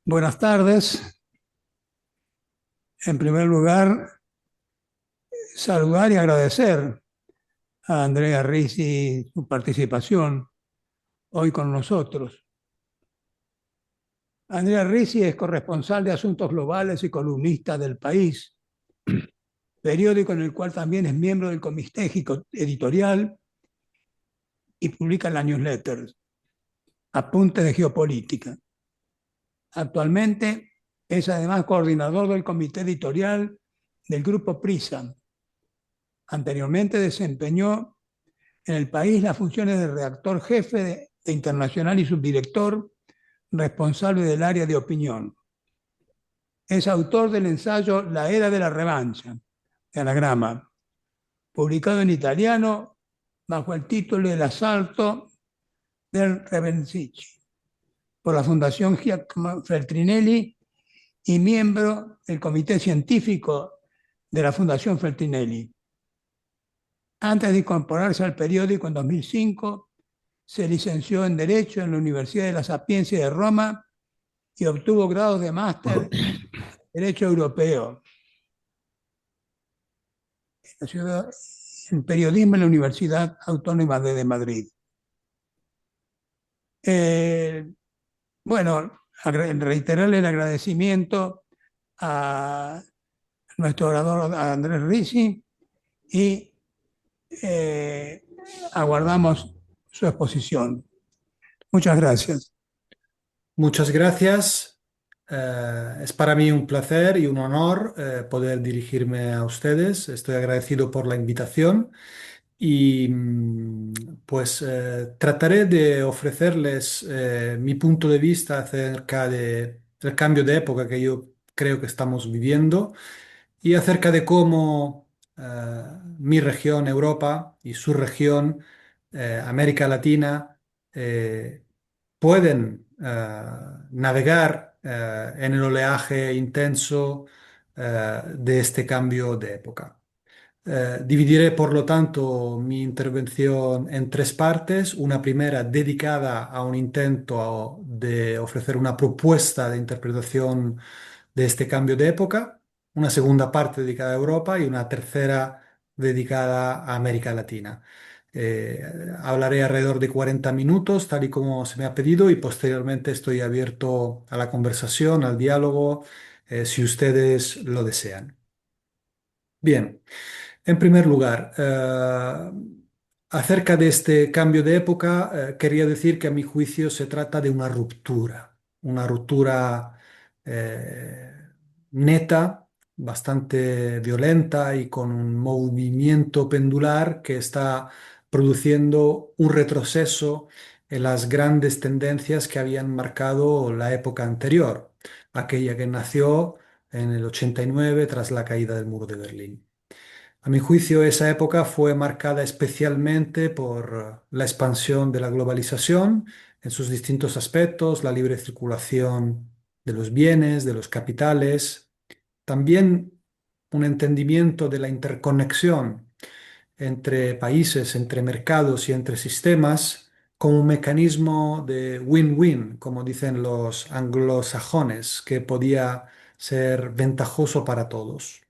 Buenas tardes. En primer lugar, saludar y agradecer a Andrea Risi su participación hoy con nosotros. Andrea Risi es corresponsal de Asuntos Globales y columnista del País, periódico en el cual también es miembro del comité editorial y publica la newsletter Apuntes de Geopolítica. Actualmente es además coordinador del comité editorial del Grupo Prisa. Anteriormente desempeñó en el país las funciones de redactor jefe de Internacional y subdirector responsable del área de opinión. Es autor del ensayo La Era de la Revancha, de Anagrama, publicado en italiano bajo el título El asalto del Revenzici, por la Fundación Giacomo Feltrinelli y miembro del comité científico de la Fundación Feltrinelli. Antes de incorporarse al periódico en 2005, se licenció en Derecho en la Universidad de la Sapienza de Roma y obtuvo grados de máster en Derecho Europeo en Periodismo en la Universidad Autónoma de Madrid. Eh, bueno, reiterarle el agradecimiento a nuestro orador a Andrés Risi y aguardamos su exposición. Muchas gracias. Muchas gracias. Es para mí un placer y un honor poder dirigirme a ustedes. Estoy agradecido por la invitación y pues trataré de ofrecerles mi punto de vista acerca del cambio de época que yo creo que estamos viviendo y acerca de cómo mi región, Europa, y su región, América Latina, pueden navegar en el oleaje intenso de este cambio de época. Dividiré, por lo tanto, mi intervención en tres partes. Una primera dedicada a un intento de ofrecer una propuesta de interpretación de este cambio de época. Una segunda parte dedicada a Europa y una tercera dedicada a América Latina. Hablaré alrededor de 40 minutos, tal y como se me ha pedido, y posteriormente estoy abierto a la conversación, al diálogo, si ustedes lo desean. Bien. En primer lugar, acerca de este cambio de época, quería decir que a mi juicio se trata de una ruptura eh, neta, bastante violenta y con un movimiento pendular que está produciendo un retroceso en las grandes tendencias que habían marcado la época anterior, aquella que nació en el 89 tras la caída del muro de Berlín. A mi juicio, esa época fue marcada especialmente por la expansión de la globalización en sus distintos aspectos, la libre circulación de los bienes, de los capitales, también un entendimiento de la interconexión entre países, entre mercados y entre sistemas como un mecanismo de win-win, como dicen los anglosajones, que podía ser ventajoso para todos.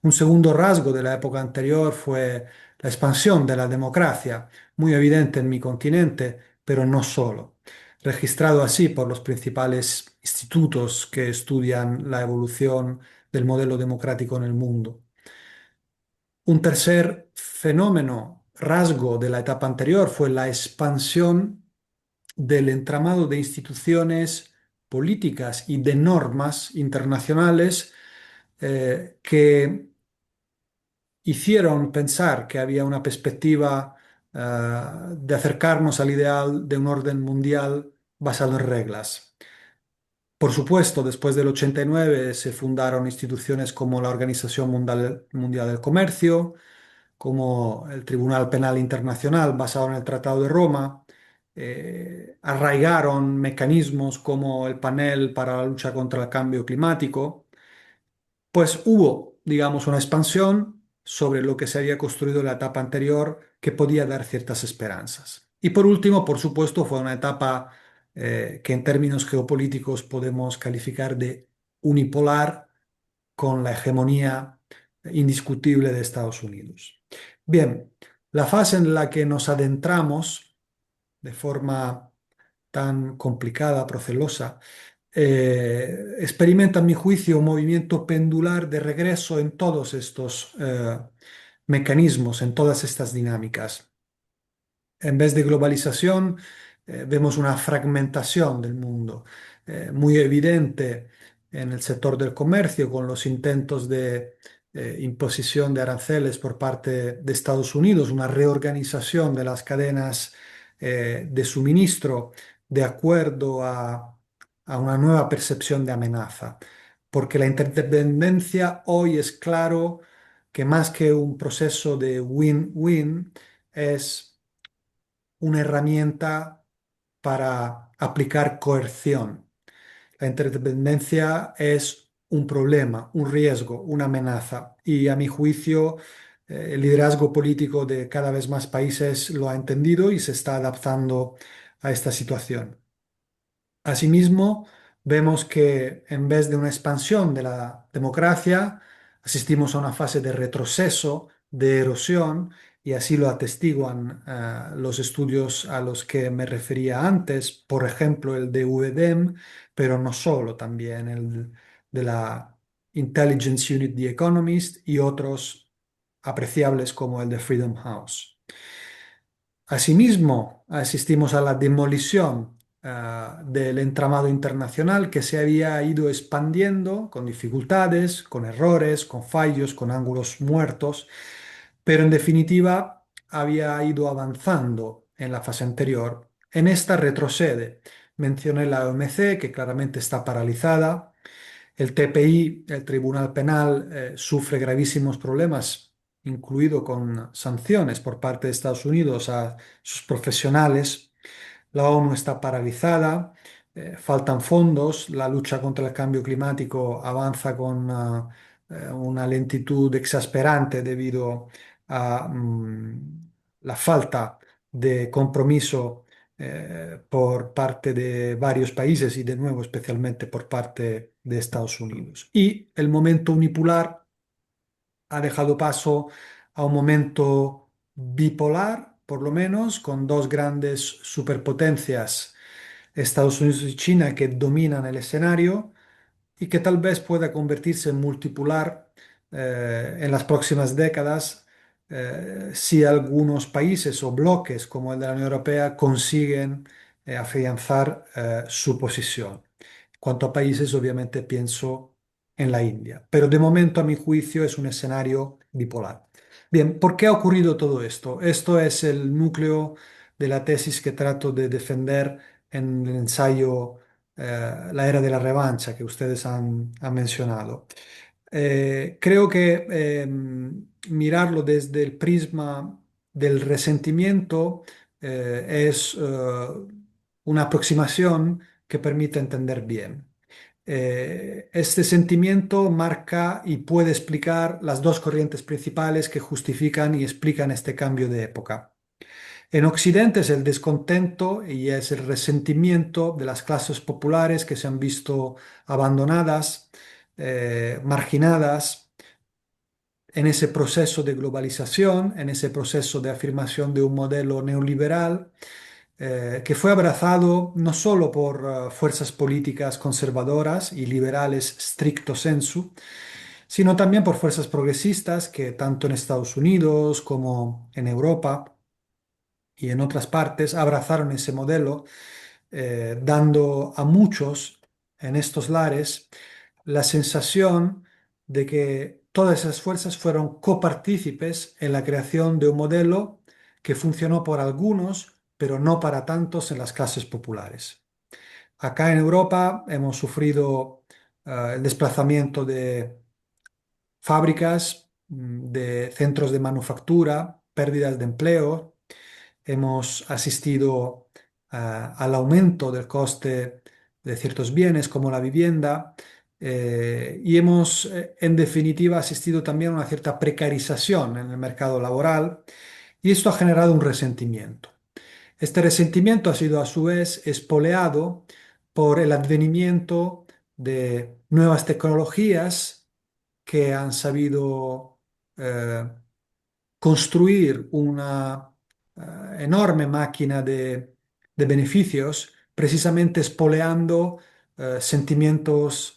Un segundo rasgo de la época anterior fue la expansión de la democracia, muy evidente en mi continente, pero no solo, registrado así por los principales institutos que estudian la evolución del modelo democrático en el mundo. Un tercer fenómeno, rasgo de la etapa anterior, fue la expansión del entramado de instituciones políticas y de normas internacionales que hicieron pensar que había una perspectiva de acercarnos al ideal de un orden mundial basado en reglas. Por supuesto, después del 89 se fundaron instituciones como la Organización Mundial del Comercio, como el Tribunal Penal Internacional basado en el Tratado de Roma, arraigaron mecanismos como el panel para la lucha contra el cambio climático, pues hubo, digamos, una expansión sobre lo que se había construido en la etapa anterior que podía dar ciertas esperanzas. Y por último, por supuesto, fue una etapa que en términos geopolíticos podemos calificar de unipolar con la hegemonía indiscutible de Estados Unidos. Bien, la fase en la que nos adentramos de forma tan complicada, procelosa, experimenta, a mi juicio, un movimiento pendular de regreso en todos estos mecanismos, en todas estas dinámicas. En vez de globalización, vemos una fragmentación del mundo muy evidente en el sector del comercio, con los intentos de imposición de aranceles por parte de Estados Unidos, una reorganización de las cadenas de suministro de acuerdo a una nueva percepción de amenaza. Porque la interdependencia hoy es claro que más que un proceso de win-win, es una herramienta para aplicar coerción. La interdependencia es un problema, un riesgo, una amenaza y a mi juicio el liderazgo político de cada vez más países lo ha entendido y se está adaptando a esta situación. Asimismo, vemos que en vez de una expansión de la democracia, asistimos a una fase de retroceso, de erosión, y así lo atestiguan los estudios a los que me refería antes, por ejemplo, el de UEDEM, pero no solo, también el de la Intelligence Unit The Economist y otros apreciables como el de Freedom House. Asimismo, asistimos a la demolición del entramado internacional que se había ido expandiendo con dificultades, con errores, con fallos, con ángulos muertos, pero en definitiva había ido avanzando en la fase anterior. En esta retrocede. Mencioné la OMC, que claramente está paralizada. El TPI, el Tribunal Penal, sufre gravísimos problemas, incluido con sanciones por parte de Estados Unidos a sus profesionales. La ONU está paralizada, faltan fondos, la lucha contra el cambio climático avanza con una lentitud exasperante debido a la falta de compromiso por parte de varios países y de nuevo especialmente por parte de Estados Unidos. Y el momento unipolar ha dejado paso a un momento bipolar, por lo menos, con dos grandes superpotencias, Estados Unidos y China, que dominan el escenario y que tal vez pueda convertirse en multipolar en las próximas décadas si algunos países o bloques como el de la Unión Europea consiguen afianzar su posición. Cuanto a países, obviamente pienso en la India, pero de momento, a mi juicio, es un escenario bipolar. Bien, ¿por qué ha ocurrido todo esto? Esto es el núcleo de la tesis que trato de defender en el ensayo La era de la revancha que ustedes han mencionado. Creo que mirarlo desde el prisma del resentimiento es una aproximación que permite entender bien. Este sentimiento marca y puede explicar las dos corrientes principales que justifican y explican este cambio de época. En Occidente es el descontento y es el resentimiento de las clases populares que se han visto abandonadas, marginadas en ese proceso de globalización, en ese proceso de afirmación de un modelo neoliberal que fue abrazado no solo por fuerzas políticas conservadoras y liberales stricto sensu, sino también por fuerzas progresistas que tanto en Estados Unidos como en Europa y en otras partes abrazaron ese modelo, dando a muchos en estos lares la sensación de que todas esas fuerzas fueron copartícipes en la creación de un modelo que funcionó por algunos, pero no para tantos en las clases populares. Acá en Europa hemos sufrido el desplazamiento de fábricas, de centros de manufactura, pérdidas de empleo. Hemos asistido al aumento del coste de ciertos bienes como la vivienda y hemos, en definitiva, asistido también a una cierta precarización en el mercado laboral y esto ha generado un resentimiento. Este resentimiento ha sido a su vez espoleado por el advenimiento de nuevas tecnologías que han sabido eh, construir una enorme máquina de beneficios, precisamente espoleando sentimientos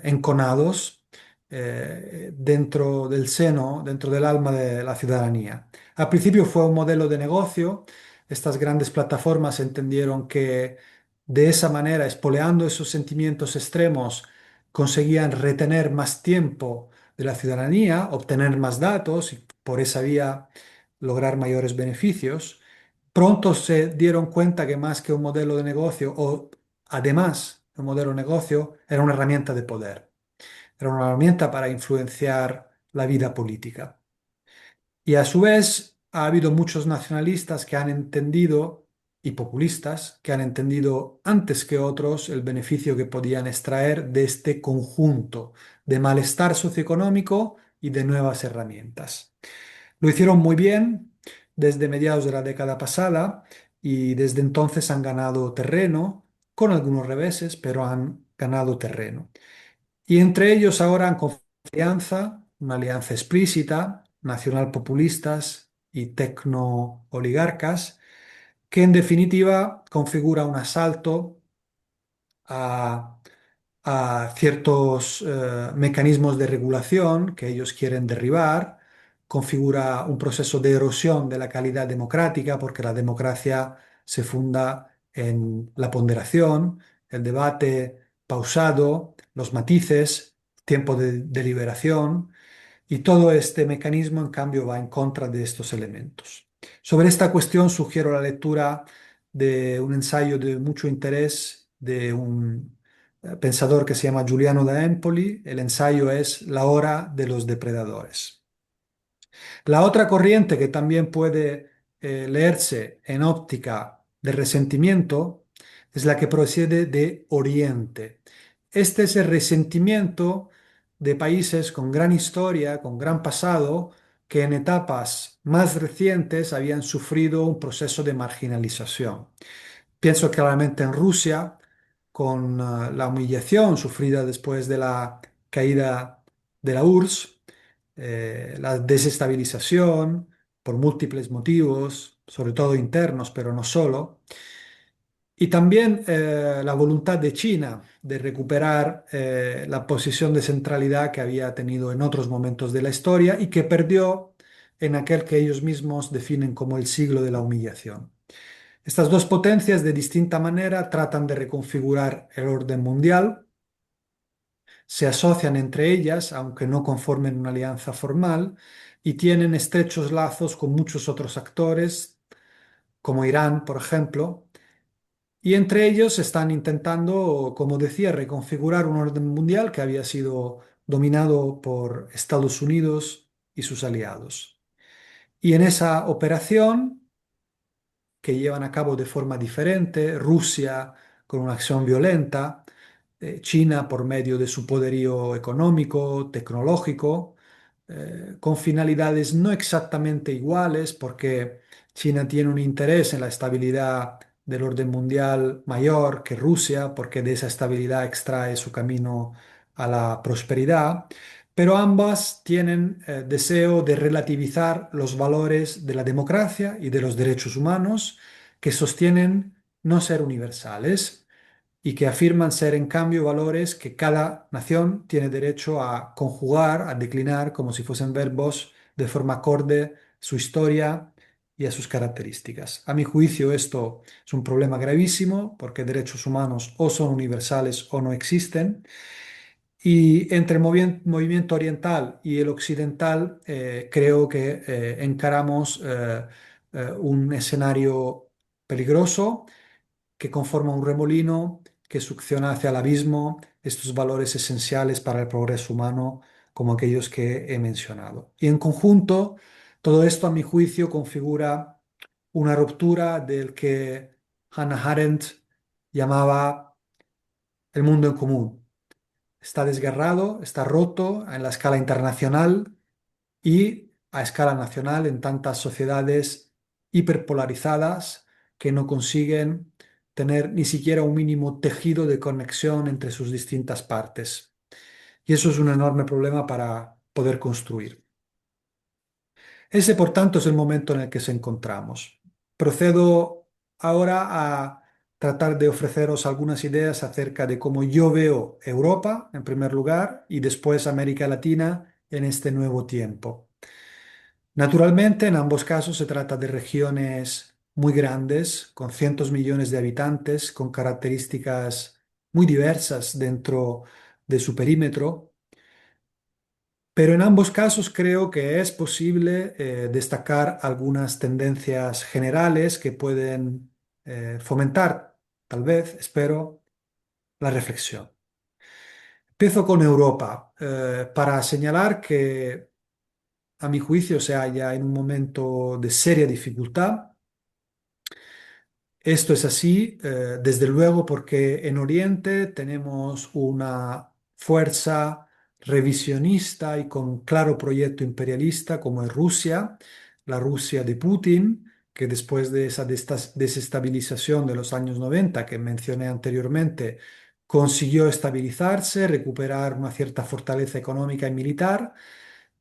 enconados dentro del seno, dentro del alma de la ciudadanía. Al principio fue un modelo de negocio. Estas grandes plataformas entendieron que de esa manera, espoleando esos sentimientos extremos, conseguían retener más tiempo de la ciudadanía, obtener más datos y por esa vía lograr mayores beneficios. Pronto se dieron cuenta que más que un modelo de negocio, o además de un modelo de negocio, era una herramienta de poder, era una herramienta para influenciar la vida política. Y a su vez ha habido muchos nacionalistas que han entendido, y populistas, que han entendido antes que otros el beneficio que podían extraer de este conjunto de malestar socioeconómico y de nuevas herramientas. Lo hicieron muy bien desde mediados de la década pasada y desde entonces han ganado terreno, con algunos reveses, pero han ganado terreno. Y entre ellos ahora han confianza, una alianza explícita, nacional-populistas y tecno-oligarcas, que en definitiva configura un asalto a, a ciertos mecanismos de regulación que ellos quieren derribar, configura un proceso de erosión de la calidad democrática, porque la democracia se funda en la ponderación, el debate pausado, los matices, tiempo de deliberación, y todo este mecanismo, en cambio, va en contra de estos elementos. Sobre esta cuestión sugiero la lectura de un ensayo de mucho interés de un pensador que se llama Giuliano da Empoli. El ensayo es La hora de los depredadores. La otra corriente que también puede leerse en óptica de resentimiento es la que procede de Oriente. Este es el resentimiento de países con gran historia, con gran pasado, que en etapas más recientes habían sufrido un proceso de marginalización. Pienso claramente en Rusia, con la humillación sufrida después de la caída de la URSS, la desestabilización por múltiples motivos, sobre todo internos, pero no solo, y también la voluntad de China de recuperar la posición de centralidad que había tenido en otros momentos de la historia y que perdió en aquel que ellos mismos definen como el siglo de la humillación. Estas dos potencias de distinta manera tratan de reconfigurar el orden mundial, se asocian entre ellas, aunque no conformen una alianza formal, y tienen estrechos lazos con muchos otros actores, como Irán, por ejemplo, y entre ellos están intentando, como decía, reconfigurar un orden mundial que había sido dominado por Estados Unidos y sus aliados. Y en esa operación, que llevan a cabo de forma diferente, Rusia con una acción violenta, China por medio de su poderío económico, tecnológico, con finalidades no exactamente iguales, porque China tiene un interés en la estabilidad del orden mundial mayor que Rusia, porque de esa estabilidad extrae su camino a la prosperidad, pero ambas tienen deseo de relativizar los valores de la democracia y de los derechos humanos que sostienen no ser universales y que afirman ser en cambio valores que cada nación tiene derecho a conjugar, a declinar como si fuesen verbos de forma acorde a su historia y a sus características. A mi juicio esto es un problema gravísimo porque derechos humanos o son universales o no existen. Y entre el movimiento oriental y el occidental, creo que encaramos un escenario peligroso que conforma un remolino que succiona hacia el abismo estos valores esenciales para el progreso humano, como aquellos que he mencionado. Y en conjunto, todo esto, a mi juicio, configura una ruptura del que Hannah Arendt llamaba el mundo en común. Está desgarrado, está roto en la escala internacional y a escala nacional en tantas sociedades hiperpolarizadas que no consiguen tener ni siquiera un mínimo tejido de conexión entre sus distintas partes. Y eso es un enorme problema para poder construir. Ese, por tanto, es el momento en el que se encontramos. Procedo ahora a tratar de ofreceros algunas ideas acerca de cómo yo veo Europa, en primer lugar, y después América Latina en este nuevo tiempo. Naturalmente, en ambos casos se trata de regiones muy grandes, con cientos millones de habitantes, con características muy diversas dentro de su perímetro, pero en ambos casos creo que es posible destacar algunas tendencias generales que pueden fomentar, tal vez, espero, la reflexión. Empiezo con Europa, para señalar que a mi juicio se halla en un momento de seria dificultad. Esto es así, desde luego, porque en Oriente tenemos una fuerza revisionista y con claro proyecto imperialista como es Rusia, la Rusia de Putin, que después de esa desestabilización de los años 90 que mencioné anteriormente, consiguió estabilizarse, recuperar una cierta fortaleza económica y militar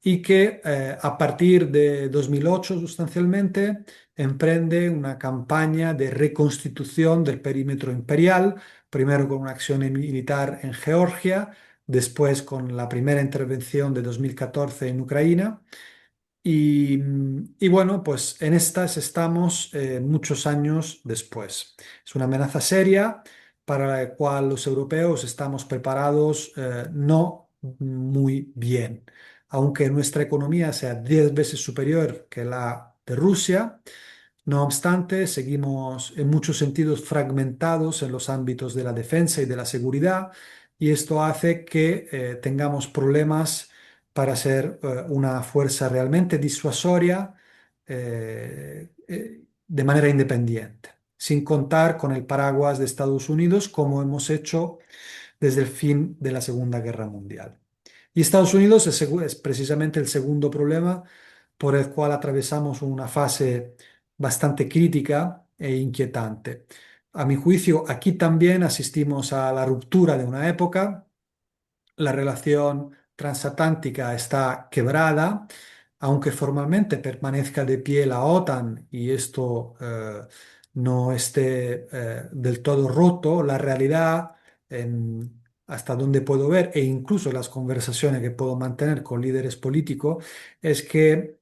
y que a partir de 2008 sustancialmente emprende una campaña de reconstitución del perímetro imperial, primero con una acción militar en Georgia, después con la primera intervención de 2014 en Ucrania. Y bueno, pues en estas estamos muchos años después. Es una amenaza seria para la cual los europeos estamos preparados no muy bien. Aunque nuestra economía sea 10 veces superior que la de Rusia, no obstante, seguimos en muchos sentidos fragmentados en los ámbitos de la defensa y de la seguridad, y esto hace que tengamos problemas para ser una fuerza realmente disuasoria de manera independiente, sin contar con el paraguas de Estados Unidos, como hemos hecho desde el fin de la Segunda Guerra Mundial. Y Estados Unidos es precisamente el segundo problema por el cual atravesamos una fase bastante crítica e inquietante. A mi juicio, aquí también asistimos a la ruptura de una época. La relación transatlántica está quebrada, aunque formalmente permanezca de pie la OTAN y esto no esté del todo roto, la realidad, hasta donde puedo ver, e incluso las conversaciones que puedo mantener con líderes políticos, es que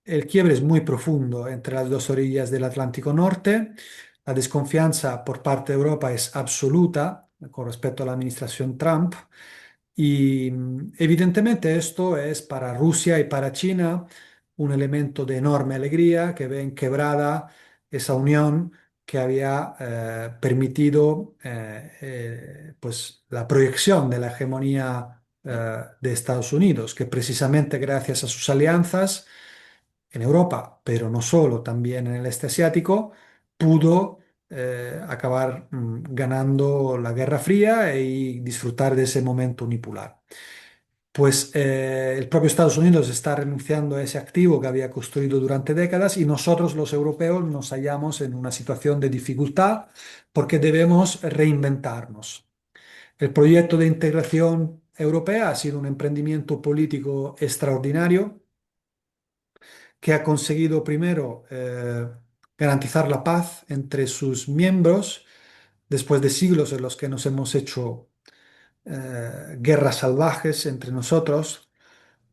el quiebre es muy profundo entre las dos orillas del Atlántico Norte. La desconfianza por parte de Europa es absoluta con respecto a la administración Trump. Y evidentemente esto es para Rusia y para China un elemento de enorme alegría que ven quebrada esa unión que había permitido pues la proyección de la hegemonía de Estados Unidos, que precisamente gracias a sus alianzas en Europa, pero no solo, también en el este asiático, pudo acabar ganando la Guerra Fría y disfrutar de ese momento unipolar. Pues el propio Estados Unidos está renunciando a ese activo que había construido durante décadas y nosotros los europeos nos hallamos en una situación de dificultad porque debemos reinventarnos. El proyecto de integración europea ha sido un emprendimiento político extraordinario que ha conseguido primero garantizar la paz entre sus miembros después de siglos en los que nos hemos hecho guerras salvajes entre nosotros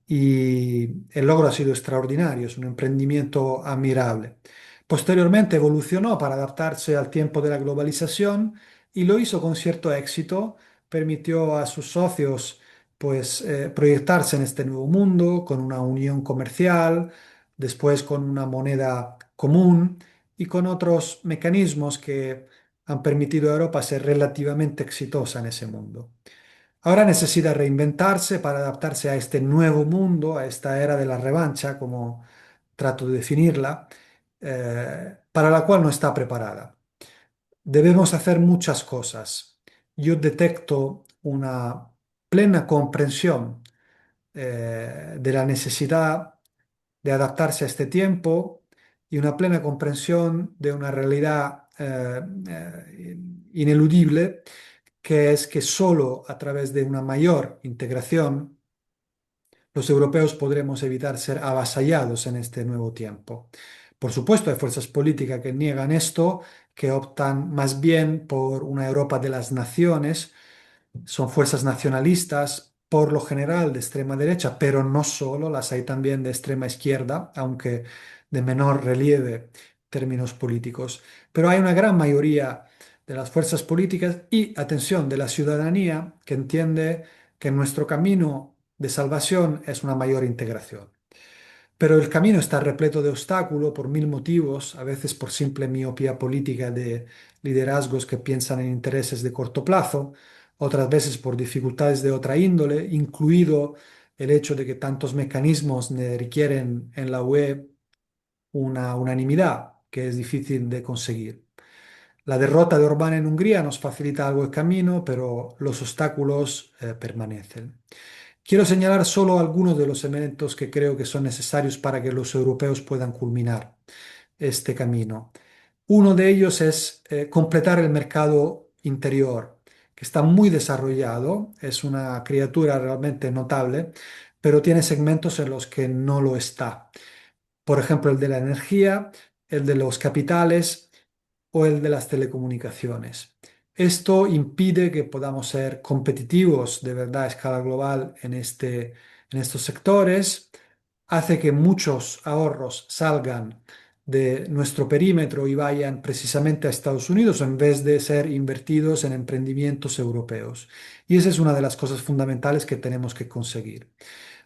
y el logro ha sido extraordinario, es un emprendimiento admirable. Posteriormente evolucionó para adaptarse al tiempo de la globalización y lo hizo con cierto éxito, permitió a sus socios pues proyectarse en este nuevo mundo con una unión comercial, después con una moneda común y con otros mecanismos que han permitido a Europa ser relativamente exitosa en ese mundo. Ahora necesita reinventarse para adaptarse a este nuevo mundo, a esta era de la revancha, como trato de definirla, para la cual no está preparada. Debemos hacer muchas cosas. Yo detecto una plena comprensión de la necesidad de adaptarse a este tiempo y una plena comprensión de una realidad ineludible, que es que solo a través de una mayor integración los europeos podremos evitar ser avasallados en este nuevo tiempo. Por supuesto, hay fuerzas políticas que niegan esto, que optan más bien por una Europa de las naciones. Son fuerzas nacionalistas, por lo general de extrema derecha, pero no solo, las hay también de extrema izquierda, aunque de menor relieve en términos políticos. Pero hay una gran mayoría de las fuerzas políticas y, atención, de la ciudadanía que entiende que nuestro camino de salvación es una mayor integración. Pero el camino está repleto de obstáculos por mil motivos, a veces por simple miopía política de liderazgos que piensan en intereses de corto plazo, otras veces por dificultades de otra índole, incluido el hecho de que tantos mecanismos requieren en la UE una unanimidad que es difícil de conseguir. La derrota de Orbán en Hungría nos facilita algo el camino, pero los obstáculos permanecen. Quiero señalar solo algunos de los elementos que creo que son necesarios para que los europeos puedan culminar este camino. Uno de ellos es completar el mercado interior, que está muy desarrollado, es una criatura realmente notable, pero tiene segmentos en los que no lo está. Por ejemplo, el de la energía, el de los capitales o el de las telecomunicaciones. Esto impide que podamos ser competitivos de verdad a escala global en estos sectores, hace que muchos ahorros salgan de nuestro perímetro y vayan precisamente a Estados Unidos en vez de ser invertidos en emprendimientos europeos. Y esa es una de las cosas fundamentales que tenemos que conseguir.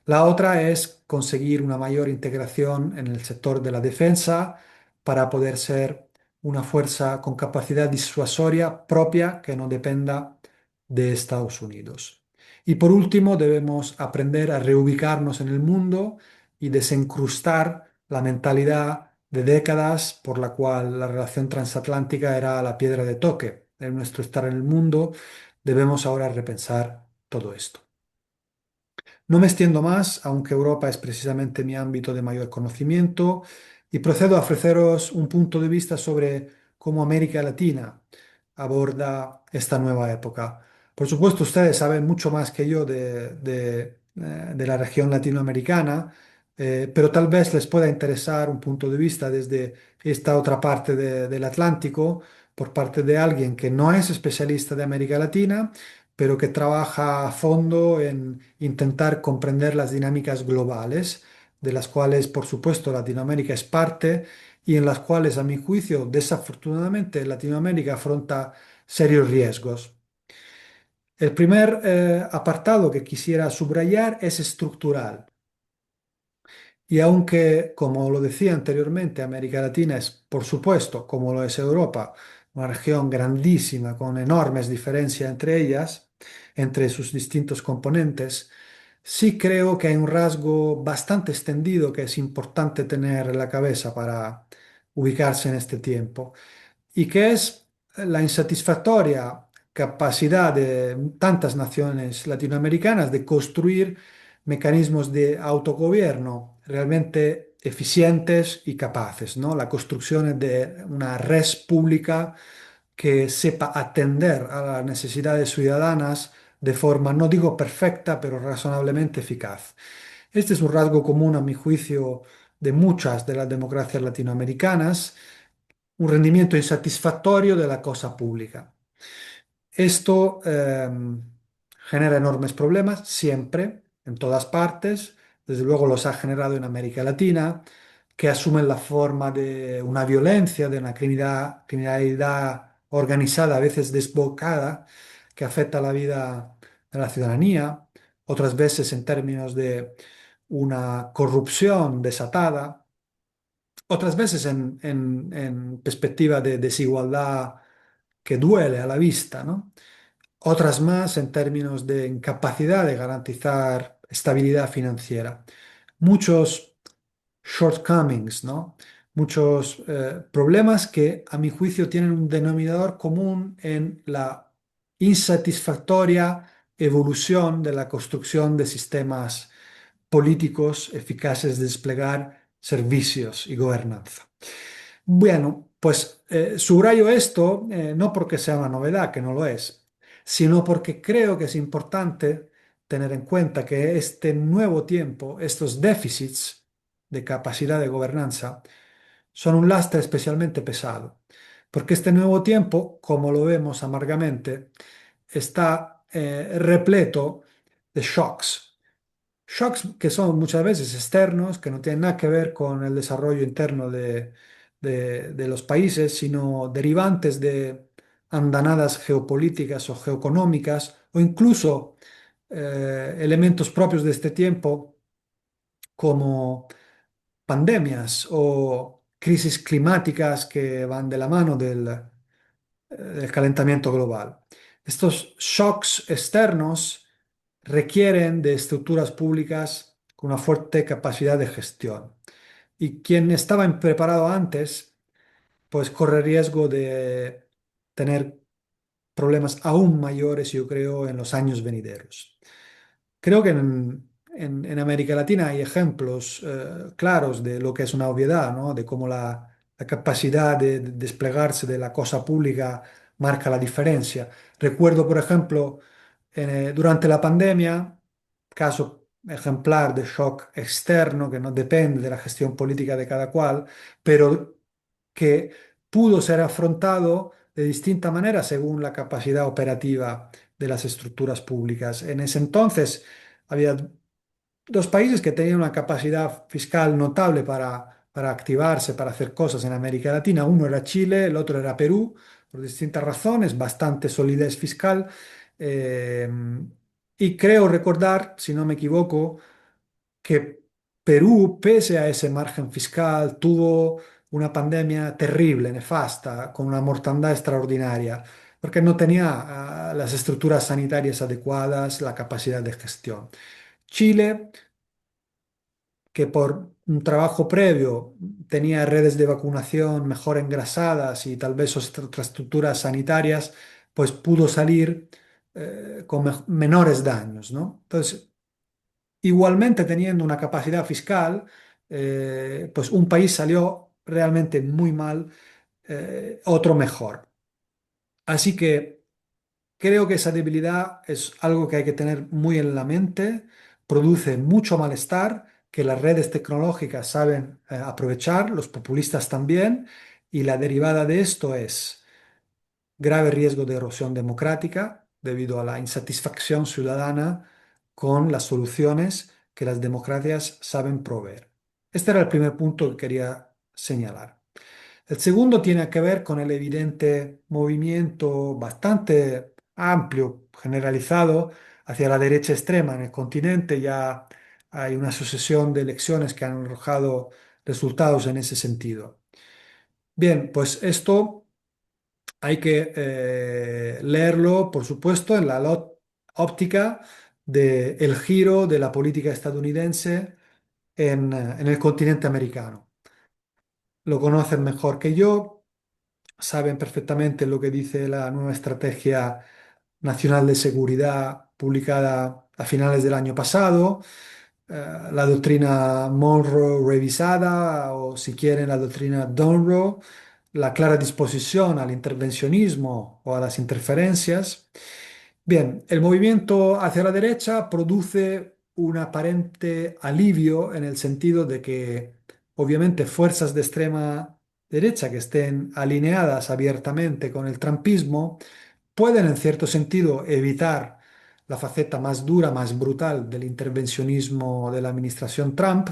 La otra es conseguir una mayor integración en el sector de la defensa para poder ser una fuerza con capacidad disuasoria propia que no dependa de Estados Unidos. Y por último, debemos aprender a reubicarnos en el mundo y desencrustar la mentalidad de décadas por la cual la relación transatlántica era la piedra de toque de nuestro estar en el mundo. Debemos ahora repensar todo esto. No me extiendo más, aunque Europa es precisamente mi ámbito de mayor conocimiento, y procedo a ofreceros un punto de vista sobre cómo América Latina aborda esta nueva época. Por supuesto, ustedes saben mucho más que yo de la región latinoamericana, pero tal vez les pueda interesar un punto de vista desde esta otra parte del Atlántico por parte de alguien que no es especialista de América Latina pero que trabaja a fondo en intentar comprender las dinámicas globales, de las cuales, por supuesto, Latinoamérica es parte y en las cuales, a mi juicio, desafortunadamente, Latinoamérica afronta serios riesgos. El primer apartado que quisiera subrayar es estructural. Y aunque, como lo decía anteriormente, América Latina es, por supuesto, como lo es Europa, una región grandísima con enormes diferencias entre ellas, entre sus distintos componentes, sí creo que hay un rasgo bastante extendido que es importante tener en la cabeza para ubicarse en este tiempo y que es la insatisfactoria capacidad de tantas naciones latinoamericanas de construir mecanismos de autogobierno realmente eficientes y capaces, ¿no? La construcción de una red pública que sepa atender a las necesidades ciudadanas de forma, no digo perfecta, pero razonablemente eficaz. Este es un rasgo común, a mi juicio, de muchas de las democracias latinoamericanas, un rendimiento insatisfactorio de la cosa pública. Esto genera enormes problemas siempre, en todas partes. Desde luego los ha generado en América Latina, que asumen la forma de una violencia, de una criminalidad organizada, a veces desbocada, que afecta la vida de la ciudadanía, otras veces en términos de una corrupción desatada, otras veces en perspectiva de desigualdad que duele a la vista, ¿no? Otras más en términos de incapacidad de garantizar estabilidad financiera. Muchos shortcomings, ¿no? Muchos problemas que a mi juicio tienen un denominador común en la insatisfactoria evolución de la construcción de sistemas políticos eficaces de desplegar servicios y gobernanza. Bueno, pues subrayo esto no porque sea una novedad, que no lo es, sino porque creo que es importante tener en cuenta que este nuevo tiempo, estos déficits de capacidad de gobernanza, son un lastre especialmente pesado, porque este nuevo tiempo, como lo vemos amargamente, está repleto de shocks. Shocks que son muchas veces externos, que no tienen nada que ver con el desarrollo interno de los países, sino derivantes de andanadas geopolíticas o geoeconómicas, o incluso elementos propios de este tiempo, como pandemias o crisis climáticas que van de la mano del calentamiento global. Estos shocks externos requieren de estructuras públicas con una fuerte capacidad de gestión. Y quien estaba impreparado antes, pues corre riesgo de tener problemas aún mayores, yo creo, en los años venideros. Creo que en América Latina hay ejemplos claros de lo que es una obviedad, ¿no? De cómo la capacidad de desplegarse de la cosa pública marca la diferencia. Recuerdo, por ejemplo, durante la pandemia, caso ejemplar de shock externo que no depende de la gestión política de cada cual, pero que pudo ser afrontado de distinta manera según la capacidad operativa de las estructuras públicas. En ese entonces había dos países que tenían una capacidad fiscal notable para activarse, para hacer cosas en América Latina. Uno era Chile, el otro era Perú, por distintas razones, bastante solidez fiscal. eh, y creo recordar, si no me equivoco, que Perú, pese a ese margen fiscal, tuvo una pandemia terrible, nefasta, con una mortandad extraordinaria, porque no tenía las estructuras sanitarias adecuadas, la capacidad de gestión. Chile, que por un trabajo previo tenía redes de vacunación mejor engrasadas y tal vez otras estructuras sanitarias, pues pudo salir con menores daños, ¿no? Entonces, igualmente teniendo una capacidad fiscal, pues un país salió realmente muy mal, otro mejor. Así que creo que esa debilidad es algo que hay que tener muy en la mente, produce mucho malestar que las redes tecnológicas saben aprovechar, los populistas también, y la derivada de esto es grave riesgo de erosión democrática debido a la insatisfacción ciudadana con las soluciones que las democracias saben proveer. Este era el primer punto que quería señalar. El segundo tiene que ver con el evidente movimiento bastante amplio, generalizado, hacia la derecha extrema en el continente. Ya hay una sucesión de elecciones que han arrojado resultados en ese sentido. Bien, pues esto hay que leerlo, por supuesto, en la óptica del giro de la política estadounidense en el continente americano. Lo conocen mejor que yo, saben perfectamente lo que dice la nueva Estrategia Nacional de Seguridad publicada a finales del año pasado, la doctrina Monroe revisada o si quieren la doctrina Donroe, la clara disposición al intervencionismo o a las interferencias. Bien, el movimiento hacia la derecha produce un aparente alivio en el sentido de que obviamente fuerzas de extrema derecha que estén alineadas abiertamente con el trumpismo pueden en cierto sentido evitar la faceta más dura, más brutal del intervencionismo de la administración Trump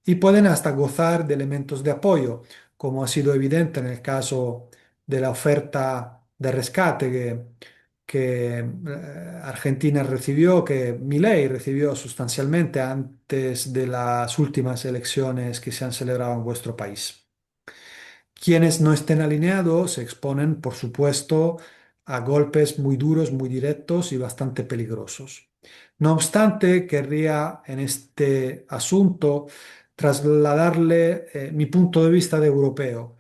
y pueden hasta gozar de elementos de apoyo, como ha sido evidente en el caso de la oferta de rescate que Argentina recibió, que Milei recibió sustancialmente antes de las últimas elecciones que se han celebrado en vuestro país. Quienes no estén alineados se exponen, por supuesto, a golpes muy duros, muy directos y bastante peligrosos. No obstante, querría en este asunto trasladarle mi punto de vista de europeo.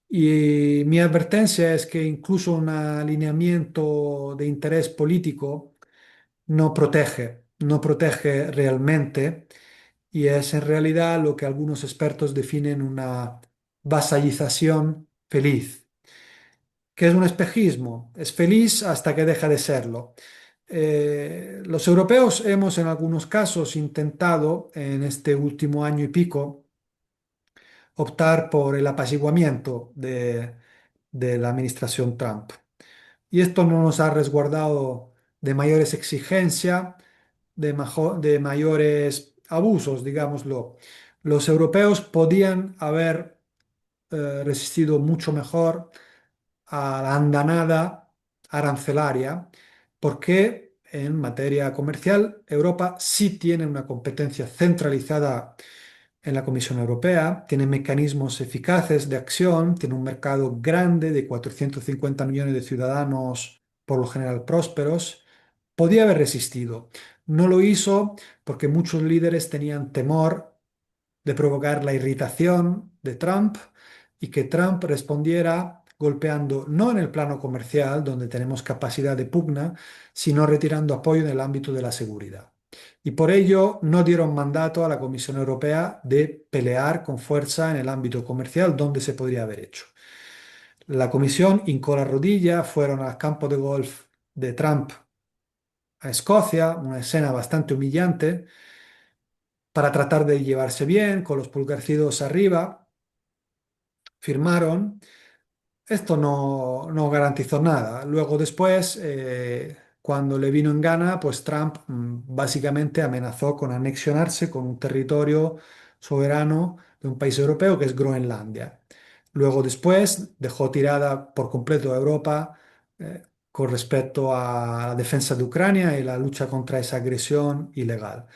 Y mi advertencia es que incluso un alineamiento de interés político no protege realmente y es en realidad lo que algunos expertos definen una vasallización feliz. ¿Qué es un espejismo? Es feliz hasta que deja de serlo. Los europeos hemos en algunos casos intentado en este último año y pico optar por el apaciguamiento de la administración Trump. Y esto no nos ha resguardado de mayores exigencias, de mayores abusos, digámoslo. Los europeos podían haber resistido mucho mejor a la andanada arancelaria, porque en materia comercial Europa sí tiene una competencia centralizada en la Comisión Europea, tiene mecanismos eficaces de acción, tiene un mercado grande de 450 millones de ciudadanos, por lo general prósperos. Podía haber resistido. No lo hizo porque muchos líderes tenían temor de provocar la irritación de Trump y que Trump respondiera golpeando no en el plano comercial, donde tenemos capacidad de pugna, sino retirando apoyo en el ámbito de la seguridad. Y por ello no dieron mandato a la Comisión Europea de pelear con fuerza en el ámbito comercial, donde se podría haber hecho. La Comisión hincó la rodilla, fueron al campo de golf de Trump a Escocia, una escena bastante humillante, para tratar de llevarse bien, con los pulgarcitos arriba, firmaron. Esto no garantizó nada. Luego después, cuando le vino en gana, pues Trump básicamente amenazó con anexionarse con un territorio soberano de un país europeo que es Groenlandia. Luego después dejó tirada por completo a Europa con respecto a la defensa de Ucrania y la lucha contra esa agresión ilegal.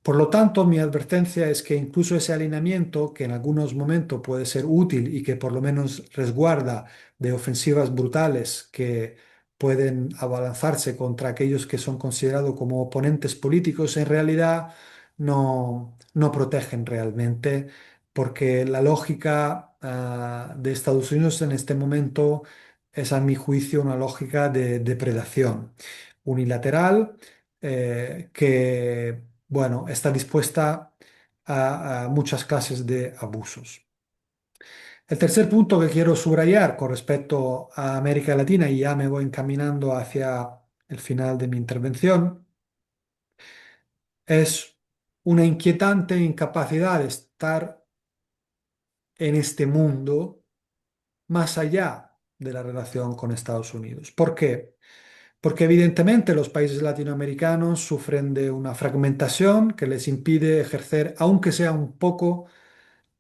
Por lo tanto, mi advertencia es que incluso ese alineamiento, que en algunos momentos puede ser útil y que por lo menos resguarda de ofensivas brutales que pueden abalanzarse contra aquellos que son considerados como oponentes políticos, en realidad no protegen realmente, porque la lógica de Estados Unidos en este momento es, a mi juicio, una lógica de depredación unilateral que bueno, está dispuesta a muchas clases de abusos. El tercer punto que quiero subrayar con respecto a América Latina, y ya me voy encaminando hacia el final de mi intervención, es una inquietante incapacidad de estar en este mundo más allá de la relación con Estados Unidos. ¿Por qué? Porque evidentemente los países latinoamericanos sufren de una fragmentación que les impide ejercer, aunque sea un poco,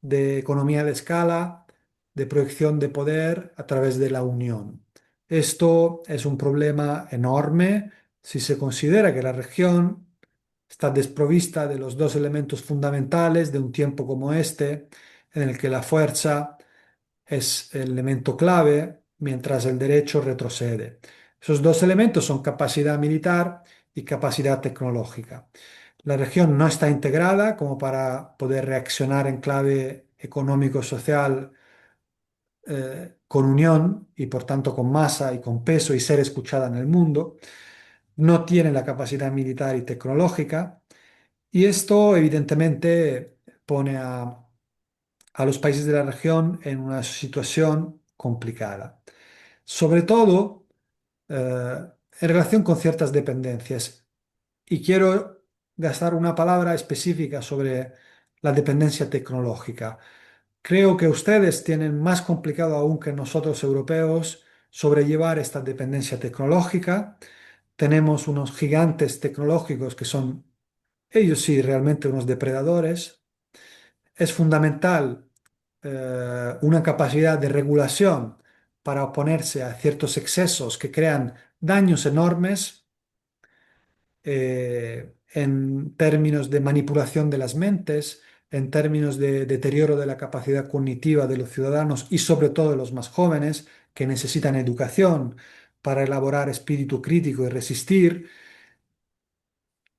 de economía de escala, de proyección de poder a través de la unión. Esto es un problema enorme si se considera que la región está desprovista de los dos elementos fundamentales de un tiempo como este, en el que la fuerza es el elemento clave, mientras el derecho retrocede. Esos dos elementos son capacidad militar y capacidad tecnológica. La región no está integrada como para poder reaccionar en clave económico-social con unión y por tanto con masa y con peso y ser escuchada en el mundo. No tiene la capacidad militar y tecnológica y esto evidentemente pone a los países de la región en una situación complicada. Sobre todo en relación con ciertas dependencias. Y quiero gastar una palabra específica sobre la dependencia tecnológica. Creo que ustedes tienen más complicado aún que nosotros europeos sobrellevar esta dependencia tecnológica. Tenemos unos gigantes tecnológicos que son, ellos sí, realmente unos depredadores. Es fundamental una capacidad de regulación para oponerse a ciertos excesos que crean daños enormes en términos de manipulación de las mentes, en términos de deterioro de la capacidad cognitiva de los ciudadanos y sobre todo de los más jóvenes que necesitan educación para elaborar espíritu crítico y resistir.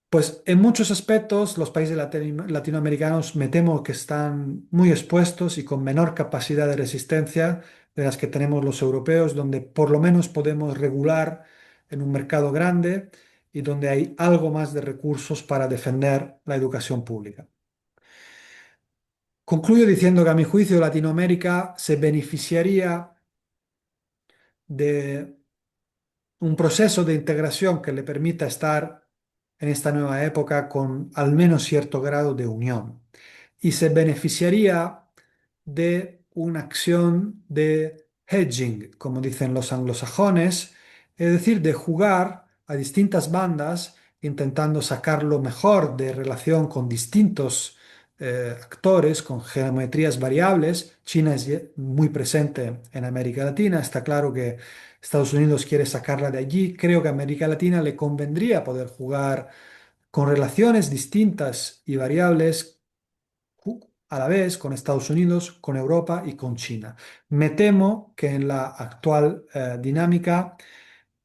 Pues en muchos aspectos los países latinoamericanos me temo que están muy expuestos y con menor capacidad de resistencia de las que tenemos los europeos, donde por lo menos podemos regular en un mercado grande y donde hay algo más de recursos para defender la educación pública. Concluyo diciendo que a mi juicio Latinoamérica se beneficiaría de un proceso de integración que le permita estar en esta nueva época con al menos cierto grado de unión y se beneficiaría de una acción de hedging, como dicen los anglosajones, es decir, de jugar a distintas bandas intentando sacar lo mejor de relación con distintos actores, con geometrías variables. China es muy presente en América Latina, está claro que Estados Unidos quiere sacarla de allí. Creo que a América Latina le convendría poder jugar con relaciones distintas y variables a la vez con Estados Unidos, con Europa y con China. Me temo que en la actual dinámica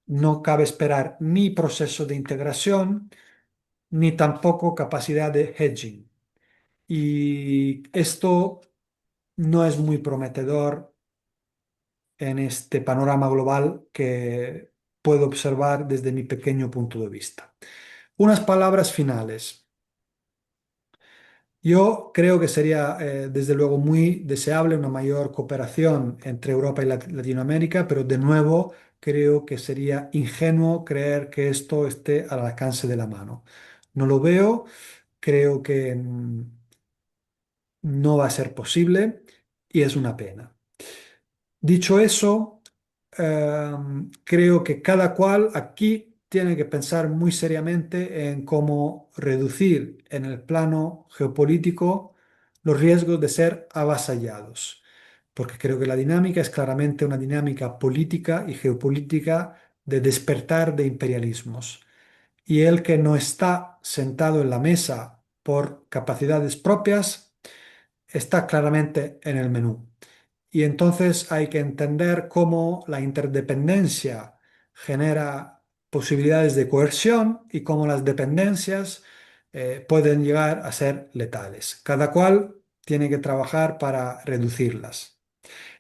no cabe esperar ni proceso de integración ni tampoco capacidad de hedging. Y esto no es muy prometedor en este panorama global que puedo observar desde mi pequeño punto de vista. Unas palabras finales. Yo creo que sería, desde luego, muy deseable una mayor cooperación entre Europa y Latinoamérica, pero de nuevo creo que sería ingenuo creer que esto esté al alcance de la mano. No lo veo, creo que no va a ser posible y es una pena. Dicho eso, creo que cada cual aquí tiene que pensar muy seriamente en cómo reducir en el plano geopolítico los riesgos de ser avasallados, porque creo que la dinámica es claramente una dinámica política y geopolítica de despertar de imperialismos. Y el que no está sentado en la mesa por capacidades propias está claramente en el menú. Y entonces hay que entender cómo la interdependencia genera posibilidades de coerción y cómo las dependencias pueden llegar a ser letales. Cada cual tiene que trabajar para reducirlas.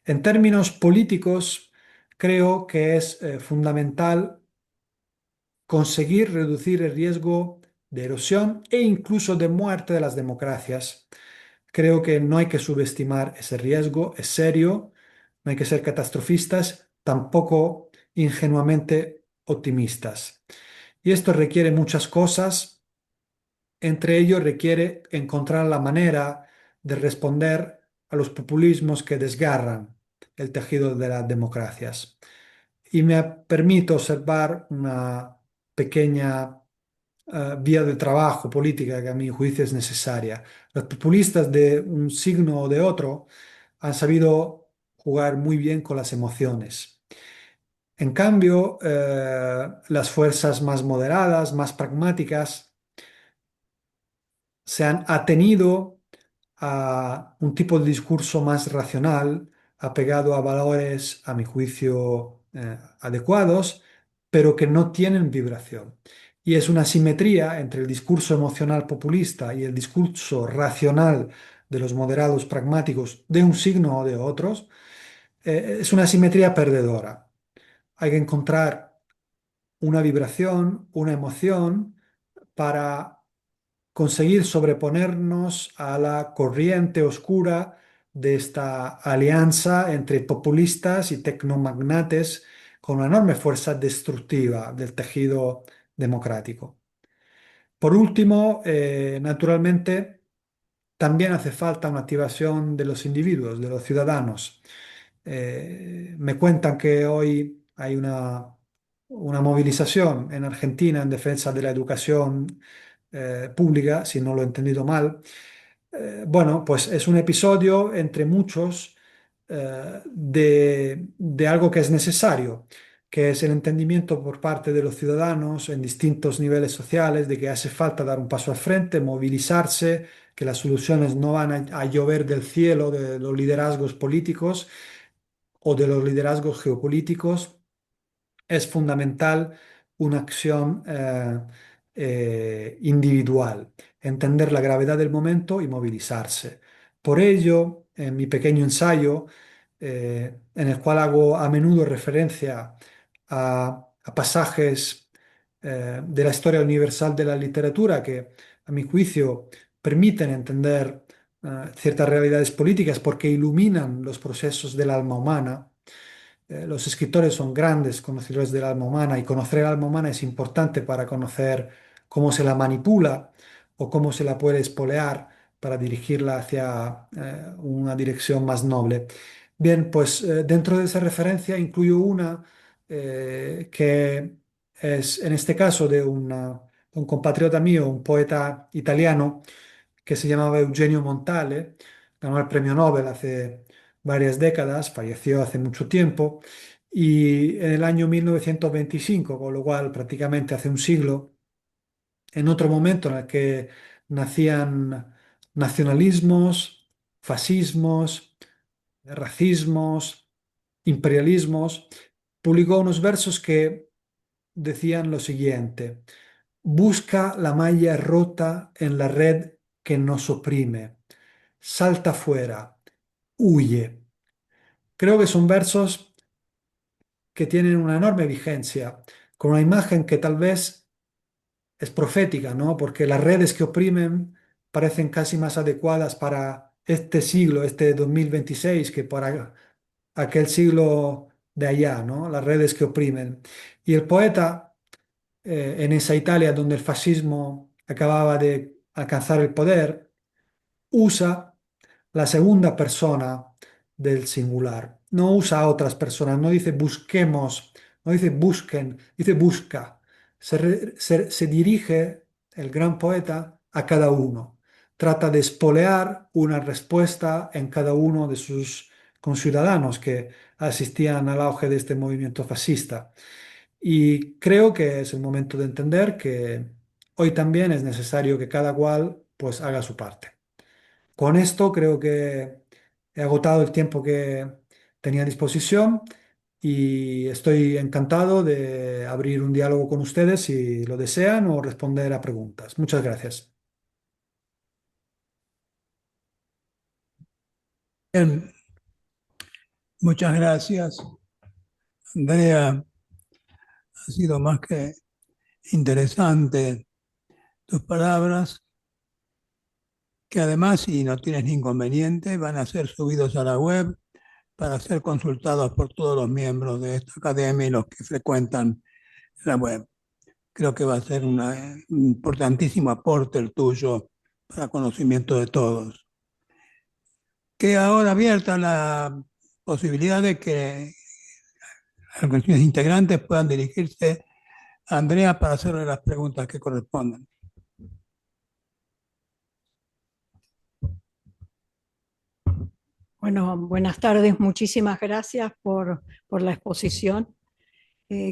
En términos políticos, creo que es fundamental conseguir reducir el riesgo de erosión e incluso de muerte de las democracias. Creo que no hay que subestimar ese riesgo, es serio, no hay que ser catastrofistas, tampoco ingenuamente optimistas. Y esto requiere muchas cosas, entre ellos requiere encontrar la manera de responder a los populismos que desgarran el tejido de las democracias. Y me permito observar una pequeña vía de trabajo política que a mi juicio es necesaria. Los populistas de un signo o de otro han sabido jugar muy bien con las emociones. En cambio, las fuerzas más moderadas, más pragmáticas, se han atenido a un tipo de discurso más racional, apegado a valores, a mi juicio, adecuados, pero que no tienen vibración. Y es una simetría entre el discurso emocional populista y el discurso racional de los moderados pragmáticos de un signo o de otros. Es una simetría perdedora. Hay que encontrar una vibración, una emoción para conseguir sobreponernos a la corriente oscura de esta alianza entre populistas y tecnomagnates con una enorme fuerza destructiva del tejido democrático. Por último, naturalmente, también hace falta una activación de los individuos, de los ciudadanos. Me cuentan que hoy hay una movilización en Argentina en defensa de la educación pública, si no lo he entendido mal. Bueno, pues es un episodio entre muchos de algo que es necesario, que es el entendimiento por parte de los ciudadanos en distintos niveles sociales de que hace falta dar un paso al frente, movilizarse, que las soluciones no van a llover del cielo de los liderazgos políticos o de los liderazgos geopolíticos. Es fundamental una acción individual, entender la gravedad del momento y movilizarse. Por ello, en mi pequeño ensayo, en el cual hago a menudo referencia a pasajes de la historia universal de la literatura que, a mi juicio, permiten entender ciertas realidades políticas porque iluminan los procesos del alma humana. Los escritores son grandes conocedores del alma humana y conocer el alma humana es importante para conocer cómo se la manipula o cómo se la puede espolear para dirigirla hacia una dirección más noble. Bien, pues dentro de esa referencia incluyo una que es en este caso de un compatriota mío, un poeta italiano que se llamaba Eugenio Montale, ganó el premio Nobel hace varias décadas, falleció hace mucho tiempo, y en el año 1925, con lo cual prácticamente hace un siglo, en otro momento en el que nacían nacionalismos, fascismos, racismos, imperialismos, publicó unos versos que decían lo siguiente: busca la malla rota en la red que nos oprime, salta fuera, huye. Creo que son versos que tienen una enorme vigencia, con una imagen que tal vez es profética, ¿no? Porque las redes que oprimen parecen casi más adecuadas para este siglo, este 2026, que para aquel siglo de allá, ¿no? Las redes que oprimen. Y el poeta, en esa Italia donde el fascismo acababa de alcanzar el poder, usa la segunda persona del singular. No usa a otras personas, no dice busquemos, no dice busquen, dice busca. Se dirige el gran poeta a cada uno. Trata de espolear una respuesta en cada uno de sus conciudadanos que asistían al auge de este movimiento fascista. Y creo que es el momento de entender que hoy también es necesario que cada cual pues haga su parte. Con esto creo que he agotado el tiempo que tenía a disposición y estoy encantado de abrir un diálogo con ustedes si lo desean o responder a preguntas. Muchas gracias. Bien, muchas gracias, Andrea. Ha sido más que interesante tus palabras, que además, si no tienes ningún inconveniente, van a ser subidos a la web para ser consultados por todos los miembros de esta academia y los que frecuentan la web. Creo que va a ser un importantísimo aporte el tuyo para conocimiento de todos. Queda ahora abierta la posibilidad de que algunos integrantes puedan dirigirse a Andrea para hacerle las preguntas que correspondan. Bueno, buenas tardes, muchísimas gracias por la exposición.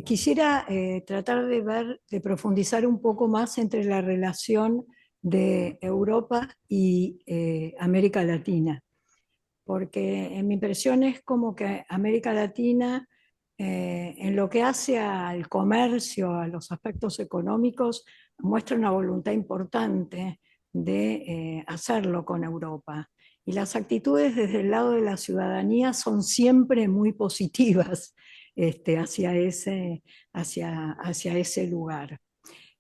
Quisiera tratar de ver, de profundizar un poco más entre la relación de Europa y América Latina, porque en mi impresión es como que América Latina, en lo que hace al comercio, a los aspectos económicos, muestra una voluntad importante de hacerlo con Europa. Y las actitudes desde el lado de la ciudadanía son siempre muy positivas hacia ese lugar.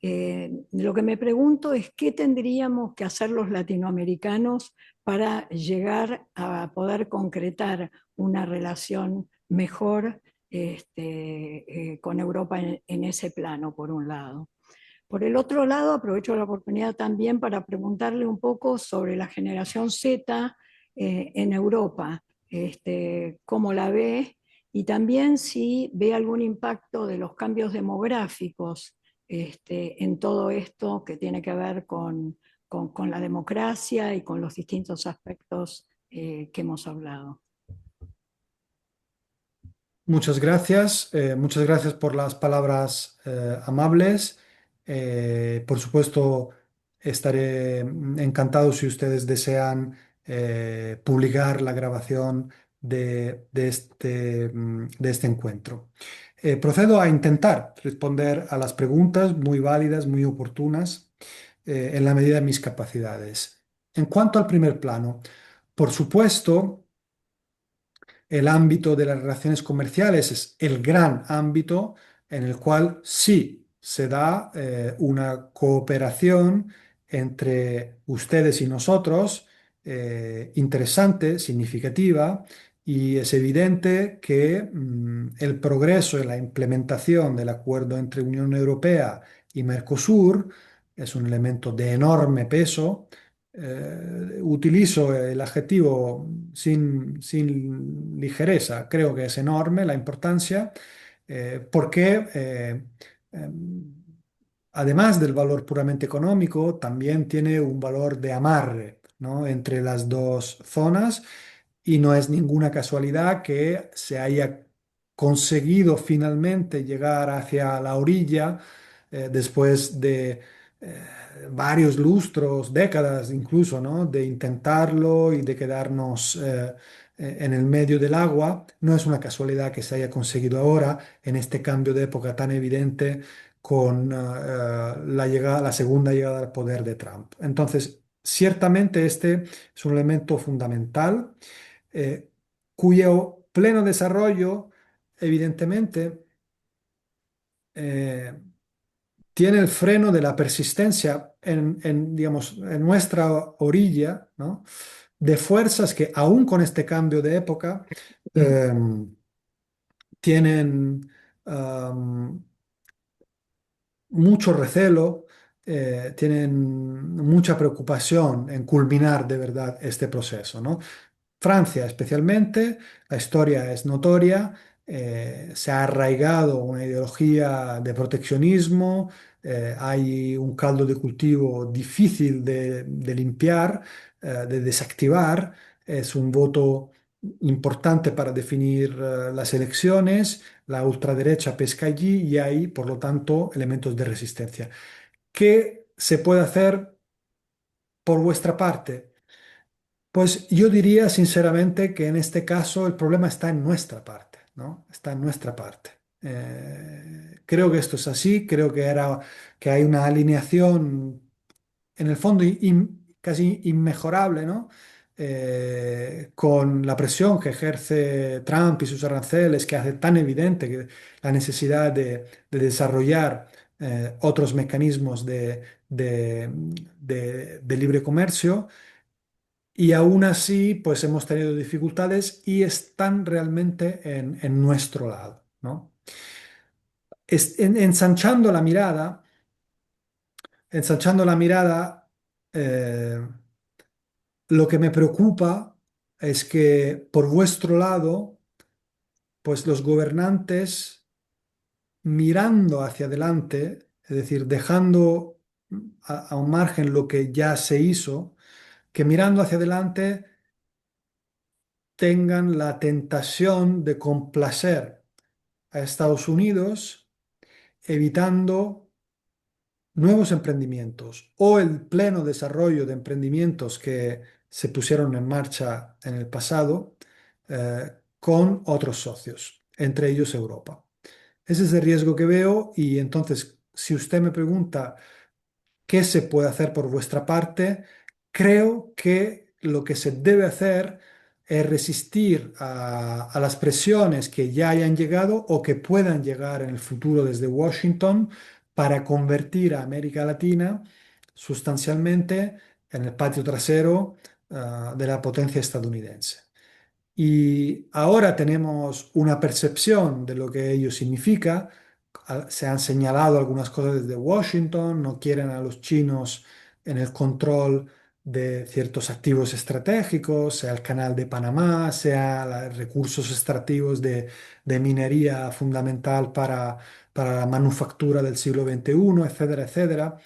Lo que me pregunto es qué tendríamos que hacer los latinoamericanos para llegar a poder concretar una relación mejor con Europa en ese plano, por un lado. Por el otro lado, aprovecho la oportunidad también para preguntarle un poco sobre la generación Z en Europa, cómo la ve y también si ve algún impacto de los cambios demográficos en todo esto que tiene que ver con la democracia y con los distintos aspectos que hemos hablado. Muchas gracias por las palabras amables. Por supuesto, estaré encantado si ustedes desean publicar la grabación de este encuentro. Procedo a intentar responder a las preguntas muy válidas, muy oportunas, en la medida de mis capacidades. En cuanto al primer plano, por supuesto, el ámbito de las relaciones comerciales es el gran ámbito en el cual sí se da una cooperación entre ustedes y nosotros interesante, significativa, y es evidente que el progreso en la implementación del acuerdo entre Unión Europea y Mercosur es un elemento de enorme peso. Utilizo el adjetivo sin ligereza, creo que es enorme la importancia, porque además del valor puramente económico, también tiene un valor de amarre, ¿no?, entre las dos zonas, y no es ninguna casualidad que se haya conseguido finalmente llegar hacia la orilla, después de eh, varios lustros, décadas incluso, ¿no?, de intentarlo y de quedarnos en el medio del agua. No es una casualidad que se haya conseguido ahora, en este cambio de época tan evidente, con la segunda llegada al poder de Trump. Entonces, ciertamente este es un elemento fundamental, eh, cuyo pleno desarrollo, evidentemente, eh, tiene el freno de la persistencia digamos, en nuestra orilla, ¿no?, de fuerzas que, aún con este cambio de época, eh, tienen um, mucho recelo, tienen mucha preocupación en culminar de verdad este proceso, ¿no? Francia especialmente, la historia es notoria, se ha arraigado una ideología de proteccionismo, hay un caldo de cultivo difícil de limpiar, de desactivar, es un voto importante para definir las elecciones, la ultraderecha pesca allí y hay, por lo tanto, elementos de resistencia. ¿Qué se puede hacer por vuestra parte? Pues yo diría sinceramente que en este caso el problema está en nuestra parte, ¿no? Está en nuestra parte. Creo que esto es así, creo que hay una alineación en el fondo casi inmejorable, ¿no? Con la presión que ejerce Trump y sus aranceles, que hace tan evidente que la necesidad de desarrollar otros mecanismos de libre comercio. Y aún así, pues hemos tenido dificultades y están realmente en nuestro lado, ¿no? Ensanchando la mirada, ensanchando la mirada, eh, lo que me preocupa es que por vuestro lado, pues los gobernantes, mirando hacia adelante, es decir, dejando a un margen lo que ya se hizo, que mirando hacia adelante tengan la tentación de complacer a Estados Unidos, evitando nuevos emprendimientos o el pleno desarrollo de emprendimientos que se pusieron en marcha en el pasado, con otros socios, entre ellos Europa. Ese es el riesgo que veo, y entonces, si usted me pregunta qué se puede hacer por vuestra parte, creo que lo que se debe hacer es resistir a las presiones que ya hayan llegado o que puedan llegar en el futuro desde Washington, para convertir a América Latina sustancialmente en el patio trasero, de la potencia estadounidense. Y ahora tenemos una percepción de lo que ello significa. Se han señalado algunas cosas desde Washington, no quieren a los chinos en el control de ciertos activos estratégicos, sea el canal de Panamá, sea los recursos extractivos de minería fundamental para la manufactura del siglo XXI, etcétera, etcétera.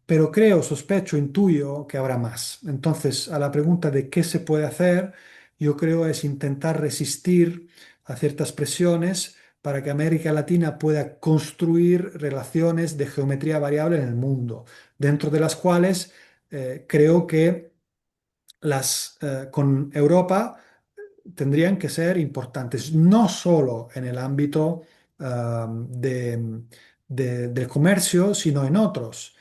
Pero creo, sospecho, intuyo que habrá más. Entonces, a la pregunta de qué se puede hacer, yo creo es intentar resistir a ciertas presiones para que América Latina pueda construir relaciones de geometría variable en el mundo, dentro de las cuales creo que con Europa tendrían que ser importantes, no solo en el ámbito del comercio, sino en otros.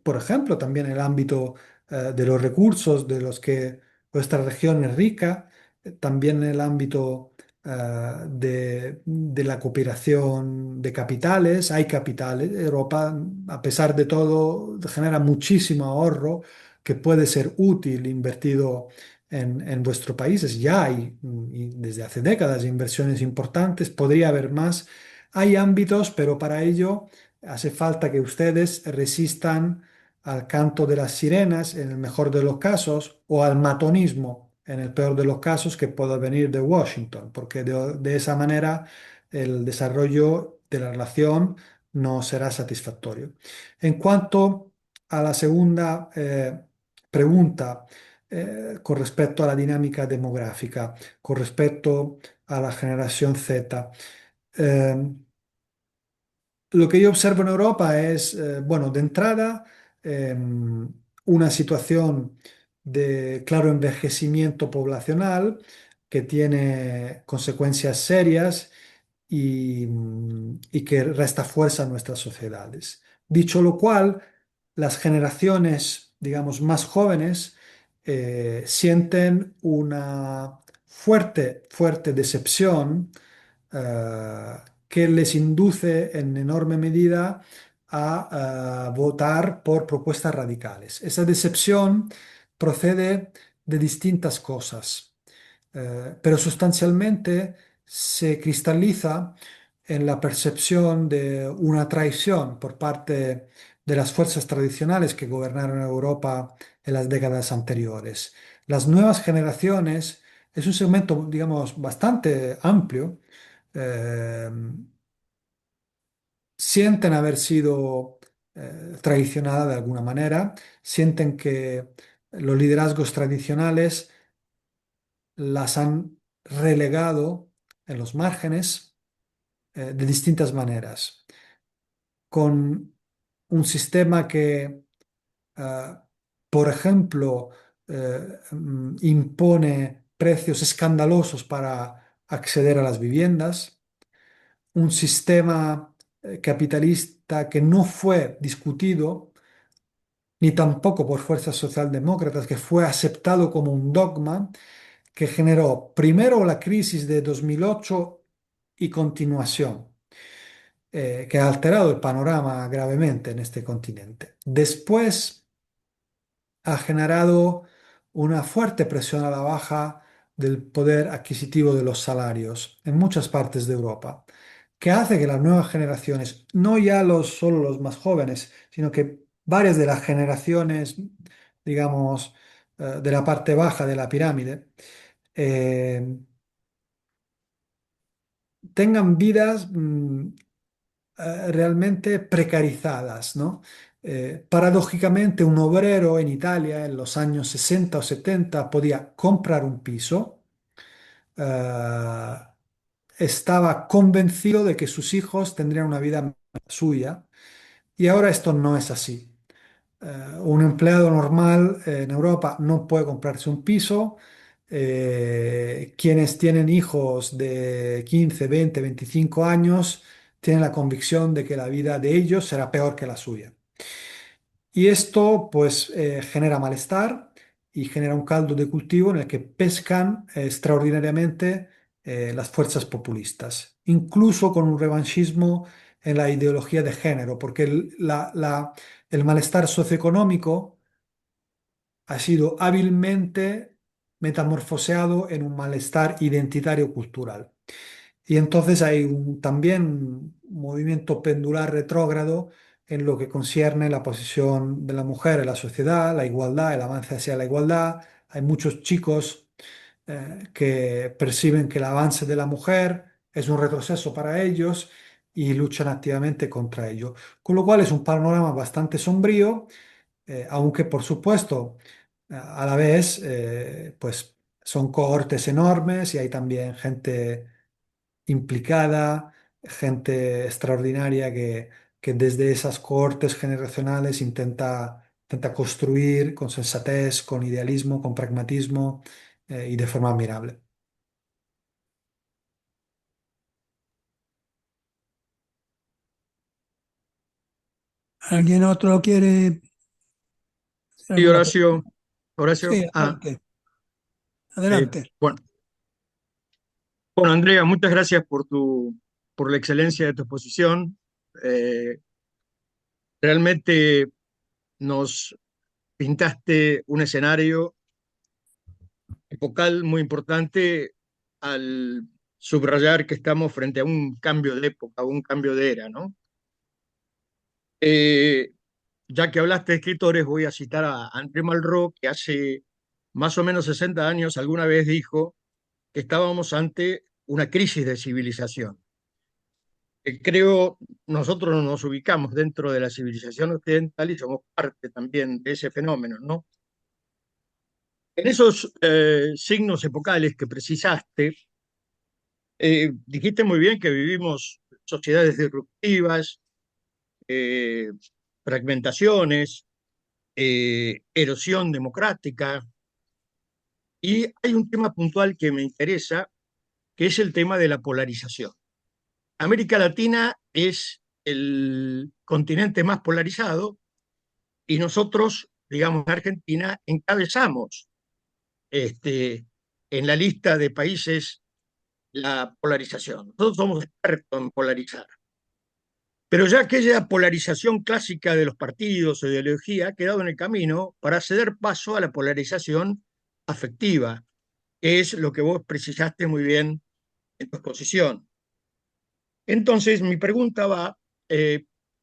Por ejemplo, también en el ámbito de los recursos de los que nuestra región es rica, también en el ámbito de la cooperación de capitales. Hay capitales. Europa, a pesar de todo, genera muchísimo ahorro que puede ser útil invertido en vuestros países. Ya hay y desde hace décadas inversiones importantes, podría haber más. Hay ámbitos, pero para ello hace falta que ustedes resistan al canto de las sirenas en el mejor de los casos o al matonismo en el peor de los casos que pueda venir de Washington, porque de esa manera el desarrollo de la relación no será satisfactorio. En cuanto a la segunda pregunta, con respecto a la dinámica demográfica, con respecto a la generación Z, eh, lo que yo observo en Europa es, bueno, de entrada, una situación de claro envejecimiento poblacional que tiene consecuencias serias y que resta fuerza a nuestras sociedades. Dicho lo cual, las generaciones, digamos, más jóvenes sienten una fuerte decepción eh, que les induce en enorme medida a votar por propuestas radicales. Esa decepción procede de distintas cosas, pero sustancialmente se cristaliza en la percepción de una traición por parte de las fuerzas tradicionales que gobernaron Europa en las décadas anteriores. Las nuevas generaciones es un segmento, digamos, bastante amplio, eh, sienten haber sido traicionadas de alguna manera, sienten que los liderazgos tradicionales las han relegado en los márgenes de distintas maneras, con un sistema que, eh, por ejemplo, impone precios escandalosos para acceder a las viviendas, un sistema capitalista que no fue discutido ni tampoco por fuerzas socialdemócratas, que fue aceptado como un dogma que generó primero la crisis de 2008 y continuación, que ha alterado el panorama gravemente en este continente. Después ha generado una fuerte presión a la baja del poder adquisitivo de los salarios en muchas partes de Europa, que hace que las nuevas generaciones, no ya solo los más jóvenes, sino que varias de las generaciones, digamos, de la parte baja de la pirámide, eh, tengan vidas realmente precarizadas, ¿no? Paradójicamente, un obrero en Italia en los años 60 o 70 podía comprar un piso, eh, estaba convencido de que sus hijos tendrían una vida mejor que la suya, y ahora esto no es así. Un empleado normal en Europa no puede comprarse un piso. Quienes tienen hijos de 15, 20, 25 años tienen la convicción de que la vida de ellos será peor que la suya. Y esto pues genera malestar y genera un caldo de cultivo en el que pescan extraordinariamente las fuerzas populistas, incluso con un revanchismo en la ideología de género, porque el malestar socioeconómico ha sido hábilmente metamorfoseado en un malestar identitario cultural. Y entonces hay también un movimiento pendular retrógrado en lo que concierne la posición de la mujer en la sociedad, la igualdad, el avance hacia la igualdad. Hay muchos chicos que perciben que el avance de la mujer es un retroceso para ellos y luchan activamente contra ello. Con lo cual es un panorama bastante sombrío, aunque por supuesto a la vez pues son cohortes enormes y hay también gente implicada, gente extraordinaria que desde esas cohortes generacionales intenta construir con sensatez, con idealismo, con pragmatismo y de forma admirable. ¿Alguien otro quiere hacer Sí, alguna Horacio. pregunta? Horacio. Sí, adelante. Eh, Adelante. bueno, bueno, Andrea, muchas gracias por la excelencia de tu exposición. Realmente nos pintaste un escenario epocal muy importante al subrayar que estamos frente a un cambio de época, un cambio de era, ¿no? Eh, ya que hablaste de escritores, voy a citar a André Malraux, que hace más o menos 60 años alguna vez dijo que estábamos ante una crisis de civilización. Creo nosotros nos ubicamos dentro de la civilización occidental y somos parte también de ese fenómeno, ¿no? En esos signos epocales que precisaste, dijiste muy bien que vivimos sociedades disruptivas, eh, fragmentaciones, erosión democrática, y hay un tema puntual que me interesa, que es el tema de la polarización. América Latina es el continente más polarizado y nosotros, digamos, en Argentina, encabezamos en la lista de países la polarización. Nosotros somos expertos en polarizar. Pero ya aquella polarización clásica de los partidos o ideología ha quedado en el camino para ceder paso a la polarización afectiva, que es lo que vos precisaste muy bien en tu exposición. Entonces, mi pregunta va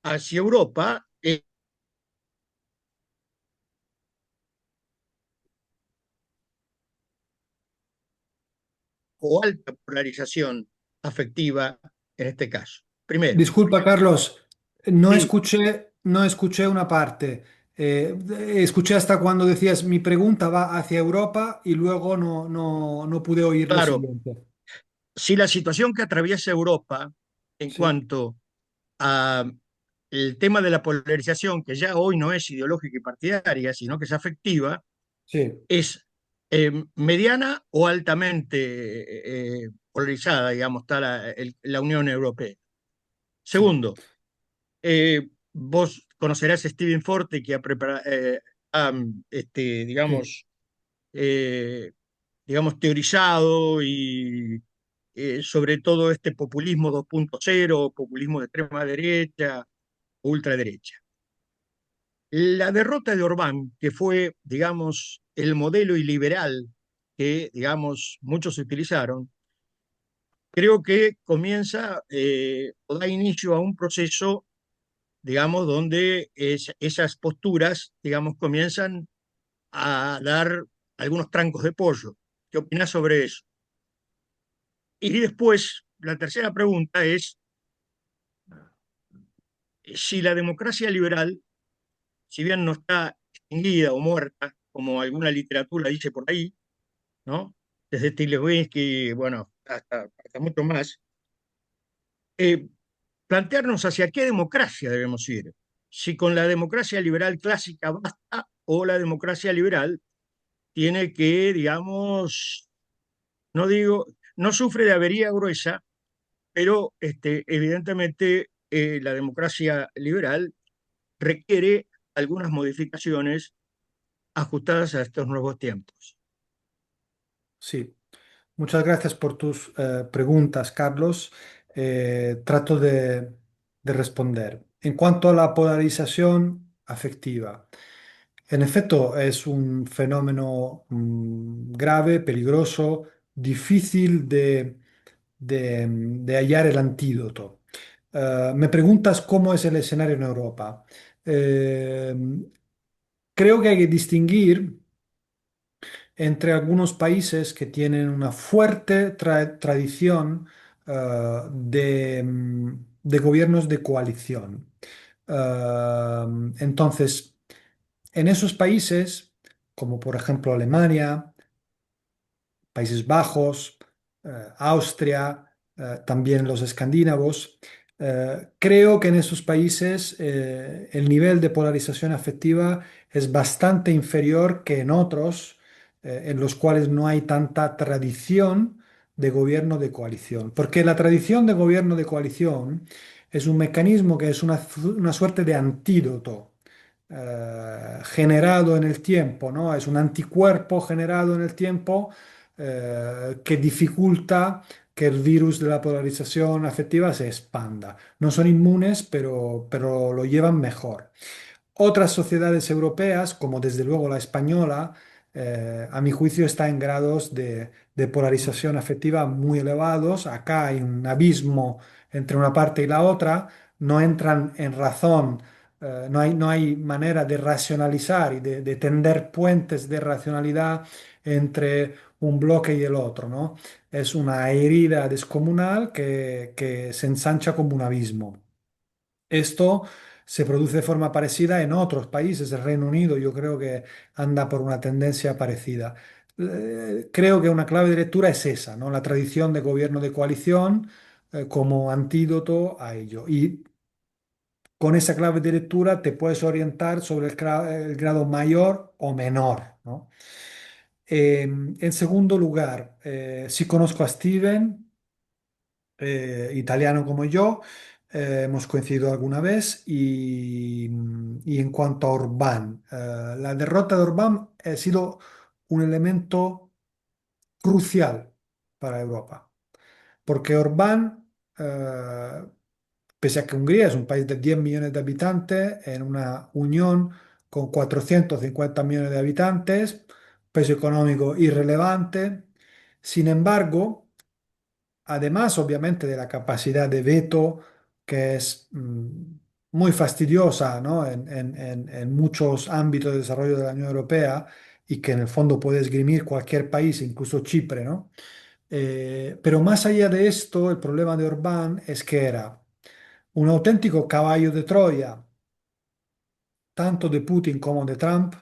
hacia Europa, o alta polarización afectiva en este caso. Primero, Disculpa, Carlos, sí, no escuché una parte. Escuché hasta cuando decías mi pregunta va hacia Europa y luego no pude oír lo claro, siguiente. si la situación que atraviesa Europa en Sí, cuanto a el tema de la polarización, que ya hoy no es ideológica y partidaria, sino que es afectiva, sí, es mediana o altamente polarizada, digamos, está la Unión Europea. sí, Segundo, vos conocerás a Steven Forte, que ha preparado, sí, eh, digamos, teorizado y sobre todo este populismo 2.0, populismo de extrema derecha, ultraderecha. La derrota de Orbán, que fue, digamos, el modelo iliberal que, digamos, muchos utilizaron, creo que comienza o da inicio a un proceso, digamos, donde esas posturas, digamos, comienzan a dar algunos trancos de pollo. ¿Qué opinas sobre eso? Y después, la tercera pregunta es si la democracia liberal, si bien no está extinguida o muerta, como alguna literatura dice por ahí, ¿no? Desde Tilewinski, bueno, hasta mucho más, eh, plantearnos hacia qué democracia debemos ir. Si con la democracia liberal clásica basta o la democracia liberal tiene que, digamos, no digo, no sufre de avería gruesa, pero evidentemente la democracia liberal requiere algunas modificaciones ajustadas a estos nuevos tiempos. sí. Muchas gracias por tus preguntas, Carlos. Trato de responder. En cuanto a la polarización afectiva, en efecto es un fenómeno grave, peligroso, difícil de hallar el antídoto. Me preguntas cómo es el escenario en Europa. Eh, Creo que hay que distinguir entre algunos países que tienen una fuerte tradición de gobiernos de coalición. Entonces, en esos países, como por ejemplo Alemania, Países Bajos, Austria, también los escandinavos. Creo que en esos países el nivel de polarización afectiva es bastante inferior que en otros, en los cuales no hay tanta tradición de gobierno de coalición. Porque la tradición de gobierno de coalición es un mecanismo que es una suerte de antídoto generado en el tiempo, ¿no? Es un anticuerpo generado en el tiempo que dificulta que el virus de la polarización afectiva se expanda. No son inmunes, pero lo llevan mejor. Otras sociedades europeas, como desde luego la española, a mi juicio está en grados de polarización afectiva muy elevados. Acá hay un abismo entre una parte y la otra, no entran en razón, no hay manera de racionalizar y de tender puentes de racionalidad entre un bloque y el otro, ¿no? Es una herida descomunal que se ensancha como un abismo. Esto se produce de forma parecida en otros países. El Reino Unido yo creo que anda por una tendencia parecida. Creo que una clave de lectura es esa, ¿no? La tradición de gobierno de coalición como antídoto a ello. Y con esa clave de lectura te puedes orientar sobre el grado mayor o menor, ¿no? En segundo lugar, sí conozco a Steven, italiano como yo, hemos coincidido alguna vez y en cuanto a Orbán, la derrota de Orbán ha sido un elemento crucial para Europa, porque Orbán, pese a que Hungría es un país de 10 millones de habitantes, en una unión con 450 millones de habitantes, peso económico irrelevante, sin embargo, además, obviamente, de la capacidad de veto, que es muy fastidiosa, ¿no? En muchos ámbitos de desarrollo de la Unión Europea y que en el fondo puede esgrimir cualquier país, incluso Chipre, ¿no? Pero más allá de esto, el problema de Orbán es que era un auténtico caballo de Troya tanto de Putin como de Trump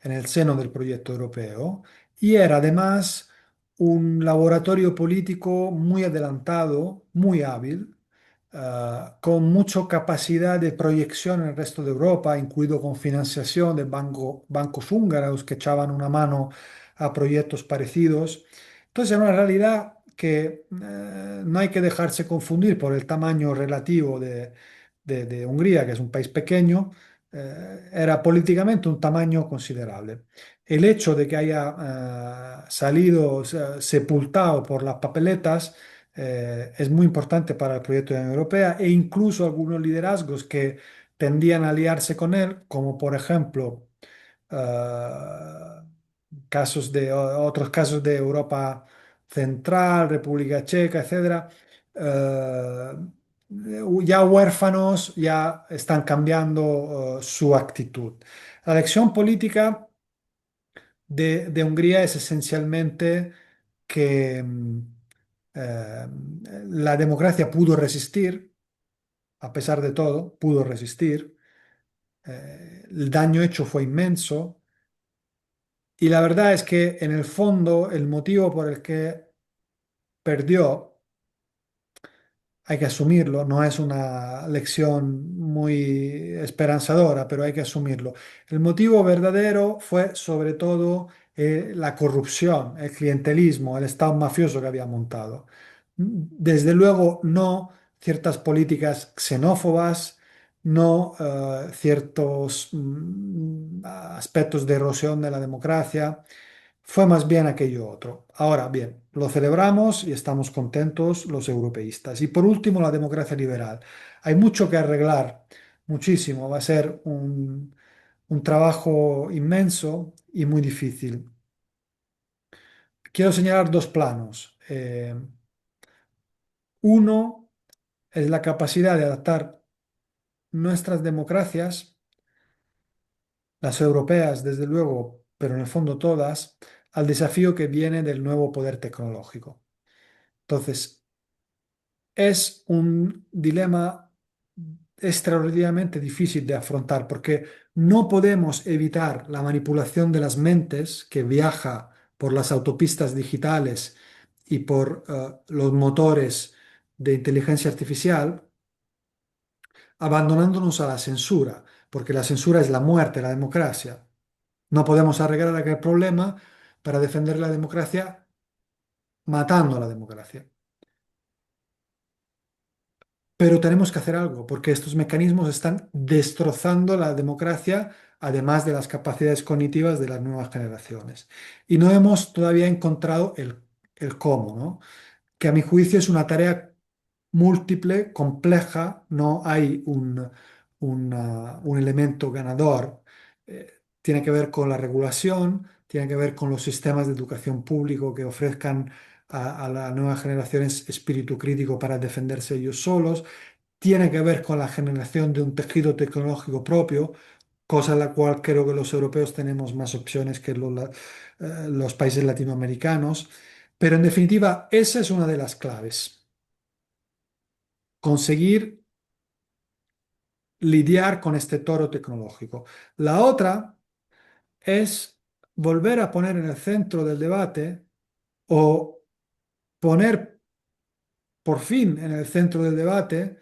en el seno del proyecto europeo y era además un laboratorio político muy adelantado, muy hábil, con mucha capacidad de proyección en el resto de Europa, incluido con financiación de bancos húngaros que echaban una mano a proyectos parecidos. Entonces, es una realidad que no hay que dejarse confundir por el tamaño relativo de Hungría, que es un país pequeño, era políticamente un tamaño considerable. El hecho de que haya salido, o sea, sepultado por las papeletas, es muy importante para el proyecto de la Unión Europea e incluso algunos liderazgos que tendían a aliarse con él, como por ejemplo eh, otros casos de Europa Central, República Checa, etcétera, eh, ya huérfanos ya están cambiando su actitud. La lección política de Hungría es esencialmente que eh, la democracia pudo resistir, a pesar de todo, pudo resistir. El daño hecho fue inmenso y la verdad es que en el fondo el motivo por el que perdió hay que asumirlo, no es una lección muy esperanzadora, pero hay que asumirlo. El motivo verdadero fue sobre todo la corrupción, el clientelismo, el estado mafioso que había montado. Desde luego, no ciertas políticas xenófobas, no ciertos aspectos de erosión de la democracia. Fue más bien aquello otro. Ahora bien, lo celebramos y estamos contentos los europeístas. Y por último, la democracia liberal. Hay mucho que arreglar, muchísimo. Va a ser un trabajo inmenso y muy difícil. Quiero señalar dos planos. Uno es la capacidad de adaptar nuestras democracias, las europeas desde luego, pero en el fondo todas, al desafío que viene del nuevo poder tecnológico. Entonces, es un dilema extraordinariamente difícil de afrontar porque no podemos evitar la manipulación de las mentes que viaja por las autopistas digitales y por los motores de inteligencia artificial, abandonándonos a la censura, porque la censura es la muerte de la democracia. No podemos arreglar aquel problema para defender la democracia matando a la democracia. Pero tenemos que hacer algo, porque estos mecanismos están destrozando la democracia, además de las capacidades cognitivas de las nuevas generaciones. Y no hemos todavía encontrado el cómo, ¿no? Que a mi juicio es una tarea múltiple, compleja, no hay un elemento ganador. Tiene que ver con la regulación, tiene que ver con los sistemas de educación público que ofrezcan a las nuevas generaciones espíritu crítico para defenderse ellos solos, tiene que ver con la generación de un tejido tecnológico propio, cosa en la cual creo que los europeos tenemos más opciones que los países latinoamericanos. Pero en definitiva, esa es una de las claves. Conseguir lidiar con este toro tecnológico. La otra es volver a poner en el centro del debate o poner por fin en el centro del debate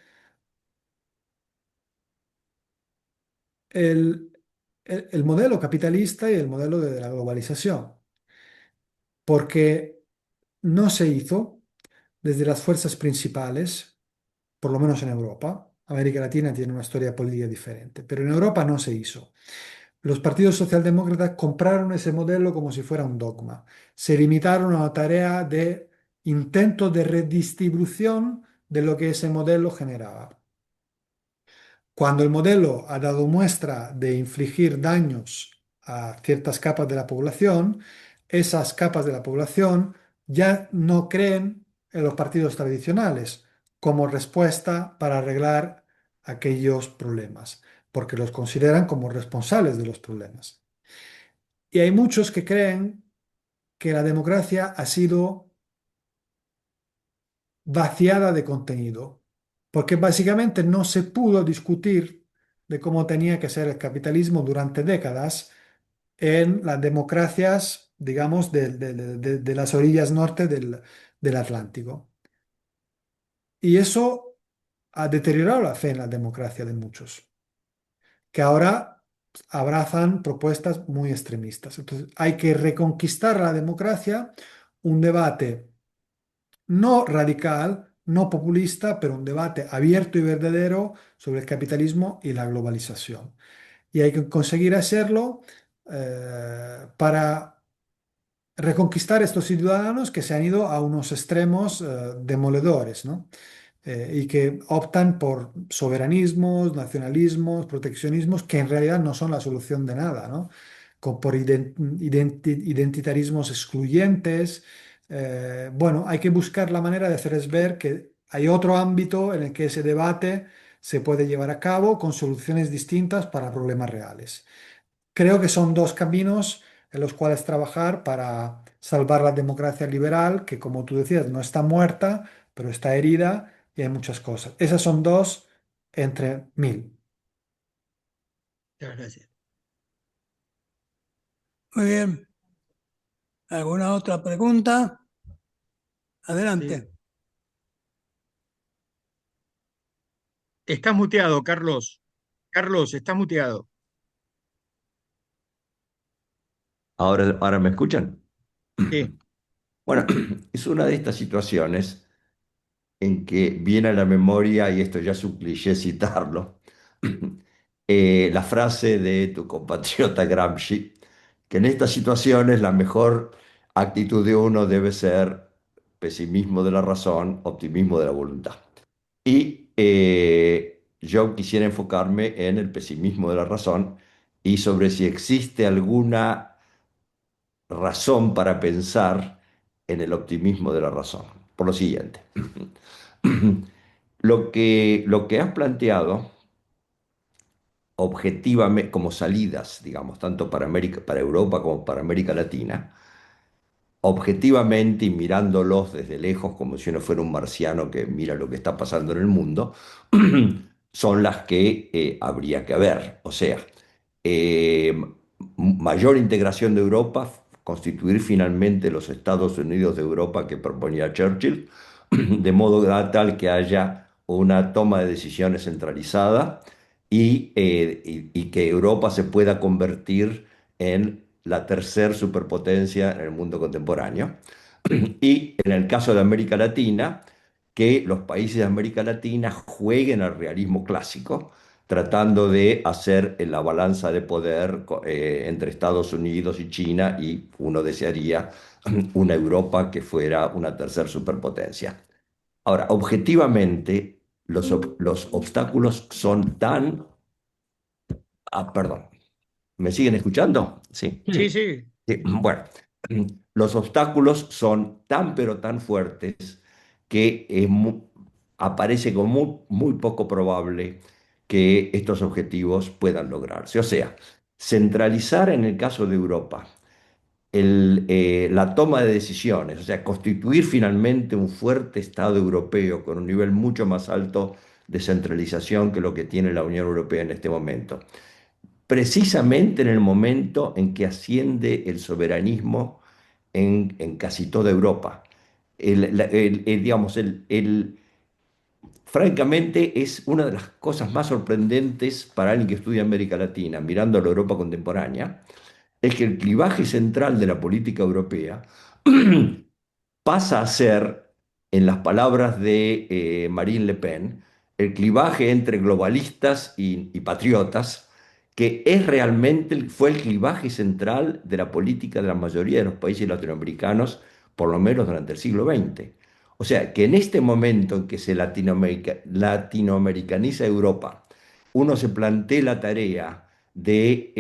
el, el modelo capitalista y el modelo de la globalización, porque no se hizo desde las fuerzas principales, por lo menos en Europa. América Latina tiene una historia política diferente, pero en Europa no se hizo. Los partidos socialdemócratas compraron ese modelo como si fuera un dogma. Se limitaron a la tarea de intento de redistribución de lo que ese modelo generaba. Cuando el modelo ha dado muestra de infligir daños a ciertas capas de la población, esas capas de la población ya no creen en los partidos tradicionales como respuesta para arreglar aquellos problemas, porque los consideran como responsables de los problemas. Y hay muchos que creen que la democracia ha sido vaciada de contenido, porque básicamente no se pudo discutir de cómo tenía que ser el capitalismo durante décadas en las democracias, digamos, de las orillas norte del Atlántico. Y eso ha deteriorado la fe en la democracia de muchos, que ahora abrazan propuestas muy extremistas. Entonces, hay que reconquistar la democracia, un debate no radical, no populista, pero un debate abierto y verdadero sobre el capitalismo y la globalización. Y hay que conseguir hacerlo para reconquistar estos ciudadanos que se han ido a unos extremos demoledores, ¿no? Y que optan por soberanismos, nacionalismos, proteccionismos, que en realidad no son la solución de nada, ¿no? Por identitarismos excluyentes. Bueno, hay que buscar la manera de hacerles ver que hay otro ámbito en el que ese debate se puede llevar a cabo con soluciones distintas para problemas reales. Creo que son dos caminos en los cuales trabajar para salvar la democracia liberal, que como tú decías, no está muerta, pero está herida y hay muchas cosas. Esas son dos entre mil. Muchas gracias. Muy bien. ¿Alguna otra pregunta? Adelante. Sí. Estás muteado, Carlos. Carlos, estás muteado. Ahora me escuchan. Sí, Bueno, es una de estas situaciones en que viene a la memoria, y esto ya es un cliché citarlo, la frase de tu compatriota Gramsci, que en estas situaciones la mejor actitud de uno debe ser pesimismo de la razón, optimismo de la voluntad. Y yo quisiera enfocarme en el pesimismo de la razón y sobre si existe alguna razón para pensar en el optimismo de la razón. Por lo siguiente, lo que has planteado objetivamente como salidas, digamos, tanto para América, para Europa como para América Latina, objetivamente y mirándolos desde lejos como si uno fuera un marciano que mira lo que está pasando en el mundo, son las que habría que ver. O sea, eh, mayor integración de Europa, constituir finalmente los Estados Unidos de Europa que proponía Churchill, de modo tal que haya una toma de decisiones centralizada y que Europa se pueda convertir en la tercer superpotencia en el mundo contemporáneo. Y en el caso de América Latina, que los países de América Latina jueguen al realismo clásico, tratando de hacer la balanza de poder entre Estados Unidos y China, y uno desearía una Europa que fuera una tercer superpotencia. Ahora, objetivamente, los obstáculos son tan Perdón, ¿me siguen escuchando? Sí. Sí, sí. Sí, bueno, los obstáculos son tan pero tan fuertes que aparece como muy poco probable que estos objetivos puedan lograrse. O sea, centralizar en el caso de Europa la toma de decisiones, o sea, constituir finalmente un fuerte Estado europeo con un nivel mucho más alto de centralización que lo que tiene la Unión Europea en este momento, precisamente en el momento en que asciende el soberanismo en casi toda Europa. Digamos, francamente es una de las cosas más sorprendentes para alguien que estudia América Latina, mirando a la Europa contemporánea, es que el clivaje central de la política europea pasa a ser, en las palabras de Marine Le Pen, el clivaje entre globalistas y patriotas, que es realmente, fue el clivaje central de la política de la mayoría de los países latinoamericanos, por lo menos durante el siglo XX. O sea, que en este momento en que se latinoamericaniza Europa, uno se plantea la tarea de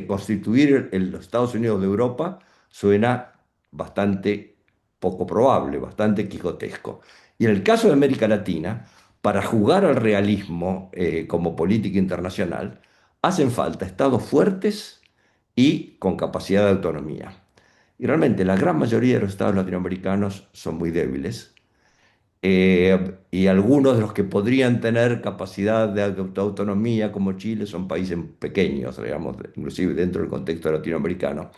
constituir los Estados Unidos de Europa, suena bastante poco probable, bastante quijotesco. Y en el caso de América Latina, para jugar al realismo como política internacional, hacen falta estados fuertes y con capacidad de autonomía. Y realmente la gran mayoría de los estados latinoamericanos son muy débiles, y algunos de los que podrían tener capacidad de autonomía, como Chile, son países pequeños, digamos, inclusive dentro del contexto latinoamericano.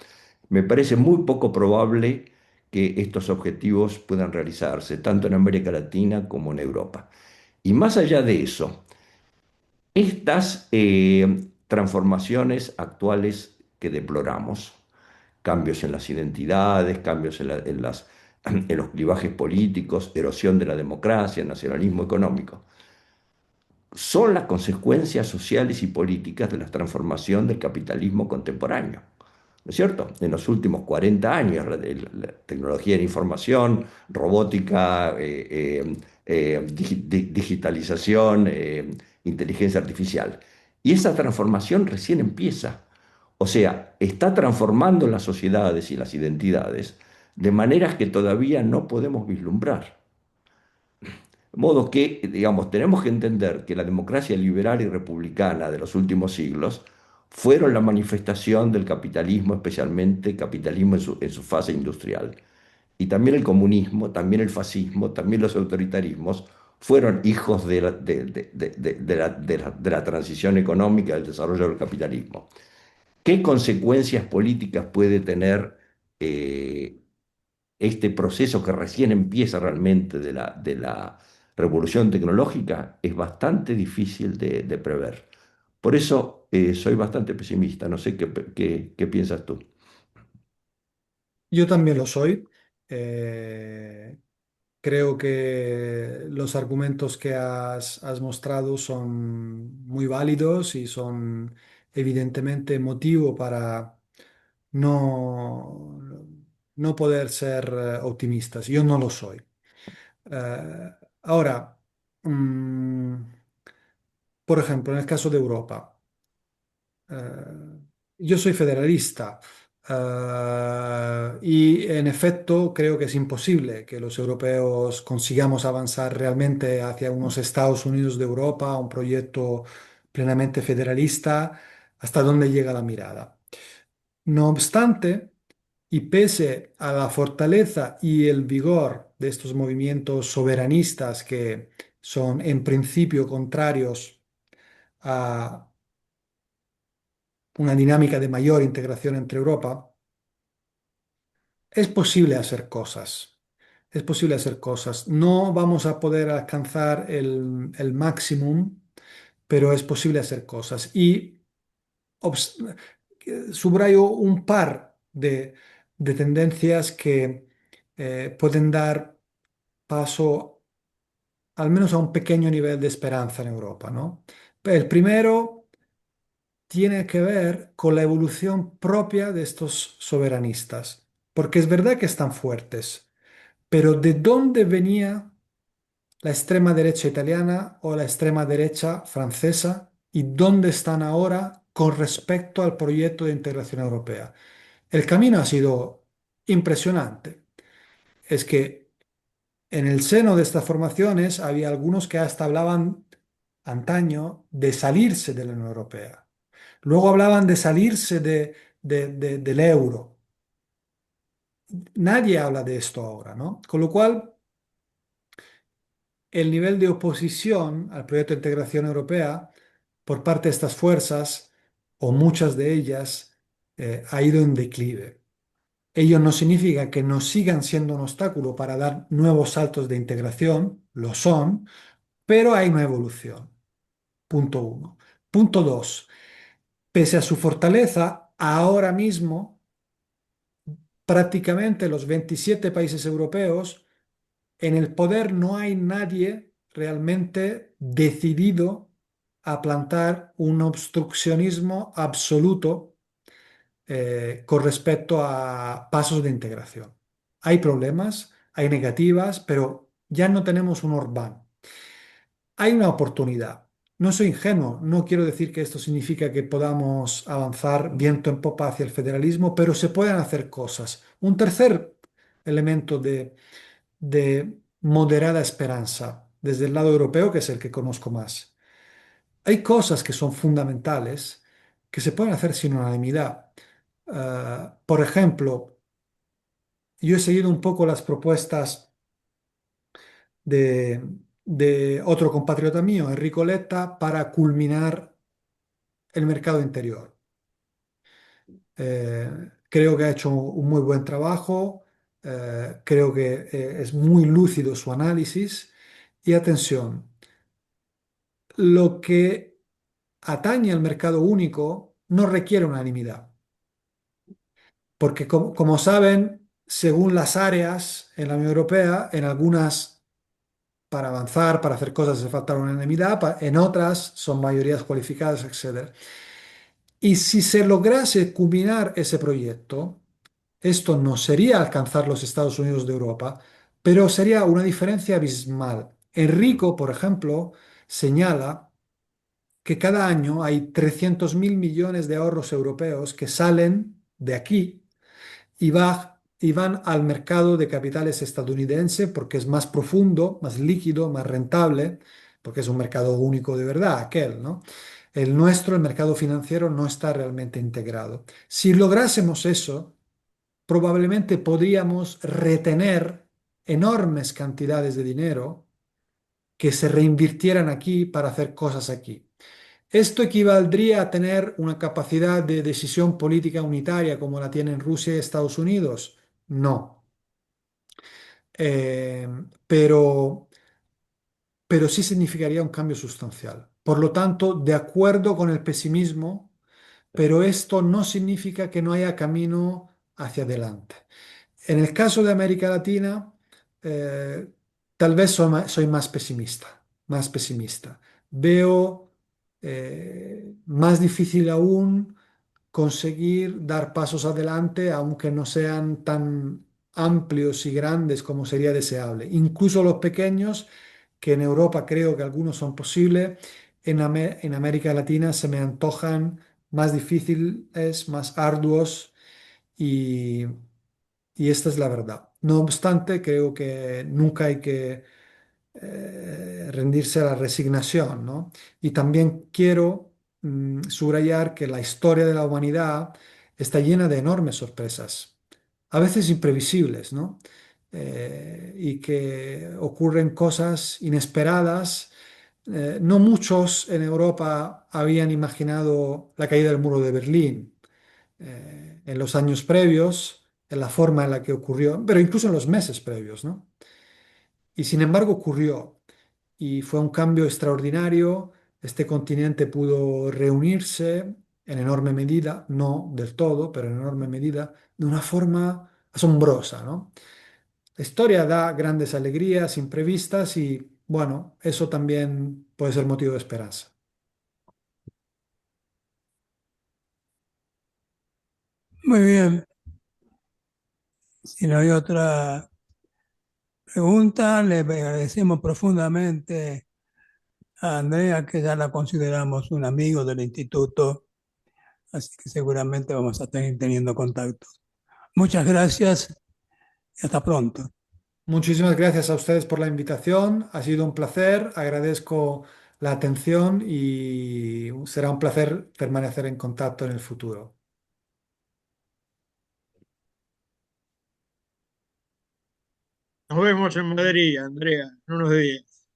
Me parece muy poco probable que estos objetivos puedan realizarse, tanto en América Latina como en Europa. Y más allá de eso, estas transformaciones actuales que deploramos, cambios en las identidades, cambios en los clivajes políticos, erosión de la democracia, nacionalismo económico, son las consecuencias sociales y políticas de la transformación del capitalismo contemporáneo. ¿No es cierto? En los últimos 40 años, la tecnología de la información, robótica, digitalización, inteligencia artificial. Y esa transformación recién empieza. O sea, está transformando las sociedades y las identidades de maneras que todavía no podemos vislumbrar. De modo que, digamos, tenemos que entender que la democracia liberal y republicana de los últimos siglos fueron la manifestación del capitalismo, especialmente capitalismo en su fase industrial. Y también el comunismo, también el fascismo, también los autoritarismos fueron hijos de la transición económica, del desarrollo del capitalismo. ¿Qué consecuencias políticas puede tener eh, este proceso que recién empieza realmente de la revolución tecnológica? Es bastante difícil de prever. Por eso soy bastante pesimista. No sé qué piensas tú. Yo también lo soy. Eh, Creo que los argumentos que has mostrado son muy válidos y son evidentemente motivo para no, no poder ser optimistas. Yo no lo soy. Eh, Ahora, mm, por ejemplo, en el caso de Europa, yo soy federalista, y en efecto creo que es imposible que los europeos consigamos avanzar realmente hacia unos Estados Unidos de Europa, un proyecto plenamente federalista, hasta donde llega la mirada. No obstante, y pese a la fortaleza y el vigor de estos movimientos soberanistas que son en principio contrarios a una dinámica de mayor integración entre Europa, es posible hacer cosas. Es posible hacer cosas. No vamos a poder alcanzar el máximo, pero es posible hacer cosas. Y obs- subrayo un par de tendencias que pueden dar paso al menos a un pequeño nivel de esperanza en Europa, ¿no? El primero tiene que ver con la evolución propia de estos soberanistas, porque es verdad que están fuertes, pero ¿de dónde venía la extrema derecha italiana o la extrema derecha francesa y dónde están ahora con respecto al proyecto de integración europea. El camino ha sido impresionante. Es que en el seno de estas formaciones había algunos que hasta hablaban antaño de salirse de la Unión Europea. Luego hablaban de salirse del euro. Nadie habla de esto ahora, ¿no? Con lo cual, el nivel de oposición al proyecto de integración europea por parte de estas fuerzas, o muchas de ellas, ha ido en declive. Ello no significa que no sigan siendo un obstáculo para dar nuevos saltos de integración, lo son, pero hay una evolución. Punto uno. Punto dos, pese a su fortaleza, ahora mismo prácticamente los 27 países europeos, en el poder no hay nadie realmente decidido a plantar un obstruccionismo absoluto con respecto a pasos de integración. Hay problemas, hay negativas, pero ya no tenemos un Orbán. Hay una oportunidad. No soy ingenuo, no quiero decir que esto significa que podamos avanzar viento en popa hacia el federalismo, pero se pueden hacer cosas. Un tercer elemento de moderada esperanza desde el lado europeo, que es el que conozco más. Hay cosas que son fundamentales que se pueden hacer sin unanimidad. Por ejemplo, yo he seguido un poco las propuestas de, de otro compatriota mío, Enrico Letta, para culminar el mercado interior. Creo que ha hecho un muy buen trabajo, creo que es muy lúcido su análisis y atención, lo que atañe al mercado único no requiere unanimidad, porque como saben, según las áreas en la Unión Europea, en algunas para avanzar, para hacer cosas hace falta unanimidad, en otras son mayorías cualificadas, etcétera. Y si se lograse culminar ese proyecto, esto no sería alcanzar los Estados Unidos de Europa, pero sería una diferencia abismal. Enrico, por ejemplo, señala que cada año hay 300.000 millones de ahorros europeos que salen de aquí y van al mercado de capitales estadounidense porque es más profundo, más líquido, más rentable, porque es un mercado único de verdad, aquel, ¿no? El nuestro, el mercado financiero, no está realmente integrado. Si lográsemos eso, probablemente podríamos retener enormes cantidades de dinero que se reinvirtieran aquí para hacer cosas aquí. ¿Esto equivaldría a tener una capacidad de decisión política unitaria como la tienen Rusia y Estados Unidos? No. Eh, pero, pero sí significaría un cambio sustancial. Por lo tanto, de acuerdo con el pesimismo, pero esto no significa que no haya camino hacia adelante. En el caso de América Latina, eh, tal vez soy más pesimista, más pesimista. Veo más difícil aún conseguir dar pasos adelante, aunque no sean tan amplios y grandes como sería deseable. Incluso los pequeños, que en Europa creo que algunos son posibles, en América Latina se me antojan más difíciles, más arduos y, y esta es la verdad. No obstante, creo que nunca hay que rendirse a la resignación, ¿no? Y también quiero subrayar que la historia de la humanidad está llena de enormes sorpresas, a veces imprevisibles, ¿no? Y que ocurren cosas inesperadas. No muchos en Europa habían imaginado la caída del muro de Berlín en los años previos, en la forma en la que ocurrió, pero incluso en los meses previos, ¿no? Y sin embargo ocurrió y fue un cambio extraordinario. Este continente pudo reunirse en enorme medida, no del todo, pero en enorme medida, de una forma asombrosa, ¿no? La historia da grandes alegrías imprevistas y, bueno, eso también puede ser motivo de esperanza. Muy bien. Si no hay otra pregunta, le agradecemos profundamente a Andrea, que ya la consideramos un amigo del instituto, así que seguramente vamos a seguir teniendo contacto. Muchas gracias y hasta pronto. Muchísimas gracias a ustedes por la invitación. Ha sido un placer. Agradezco la atención y será un placer permanecer en contacto en el futuro. Nos vemos en Madrid, Andrea, en unos días.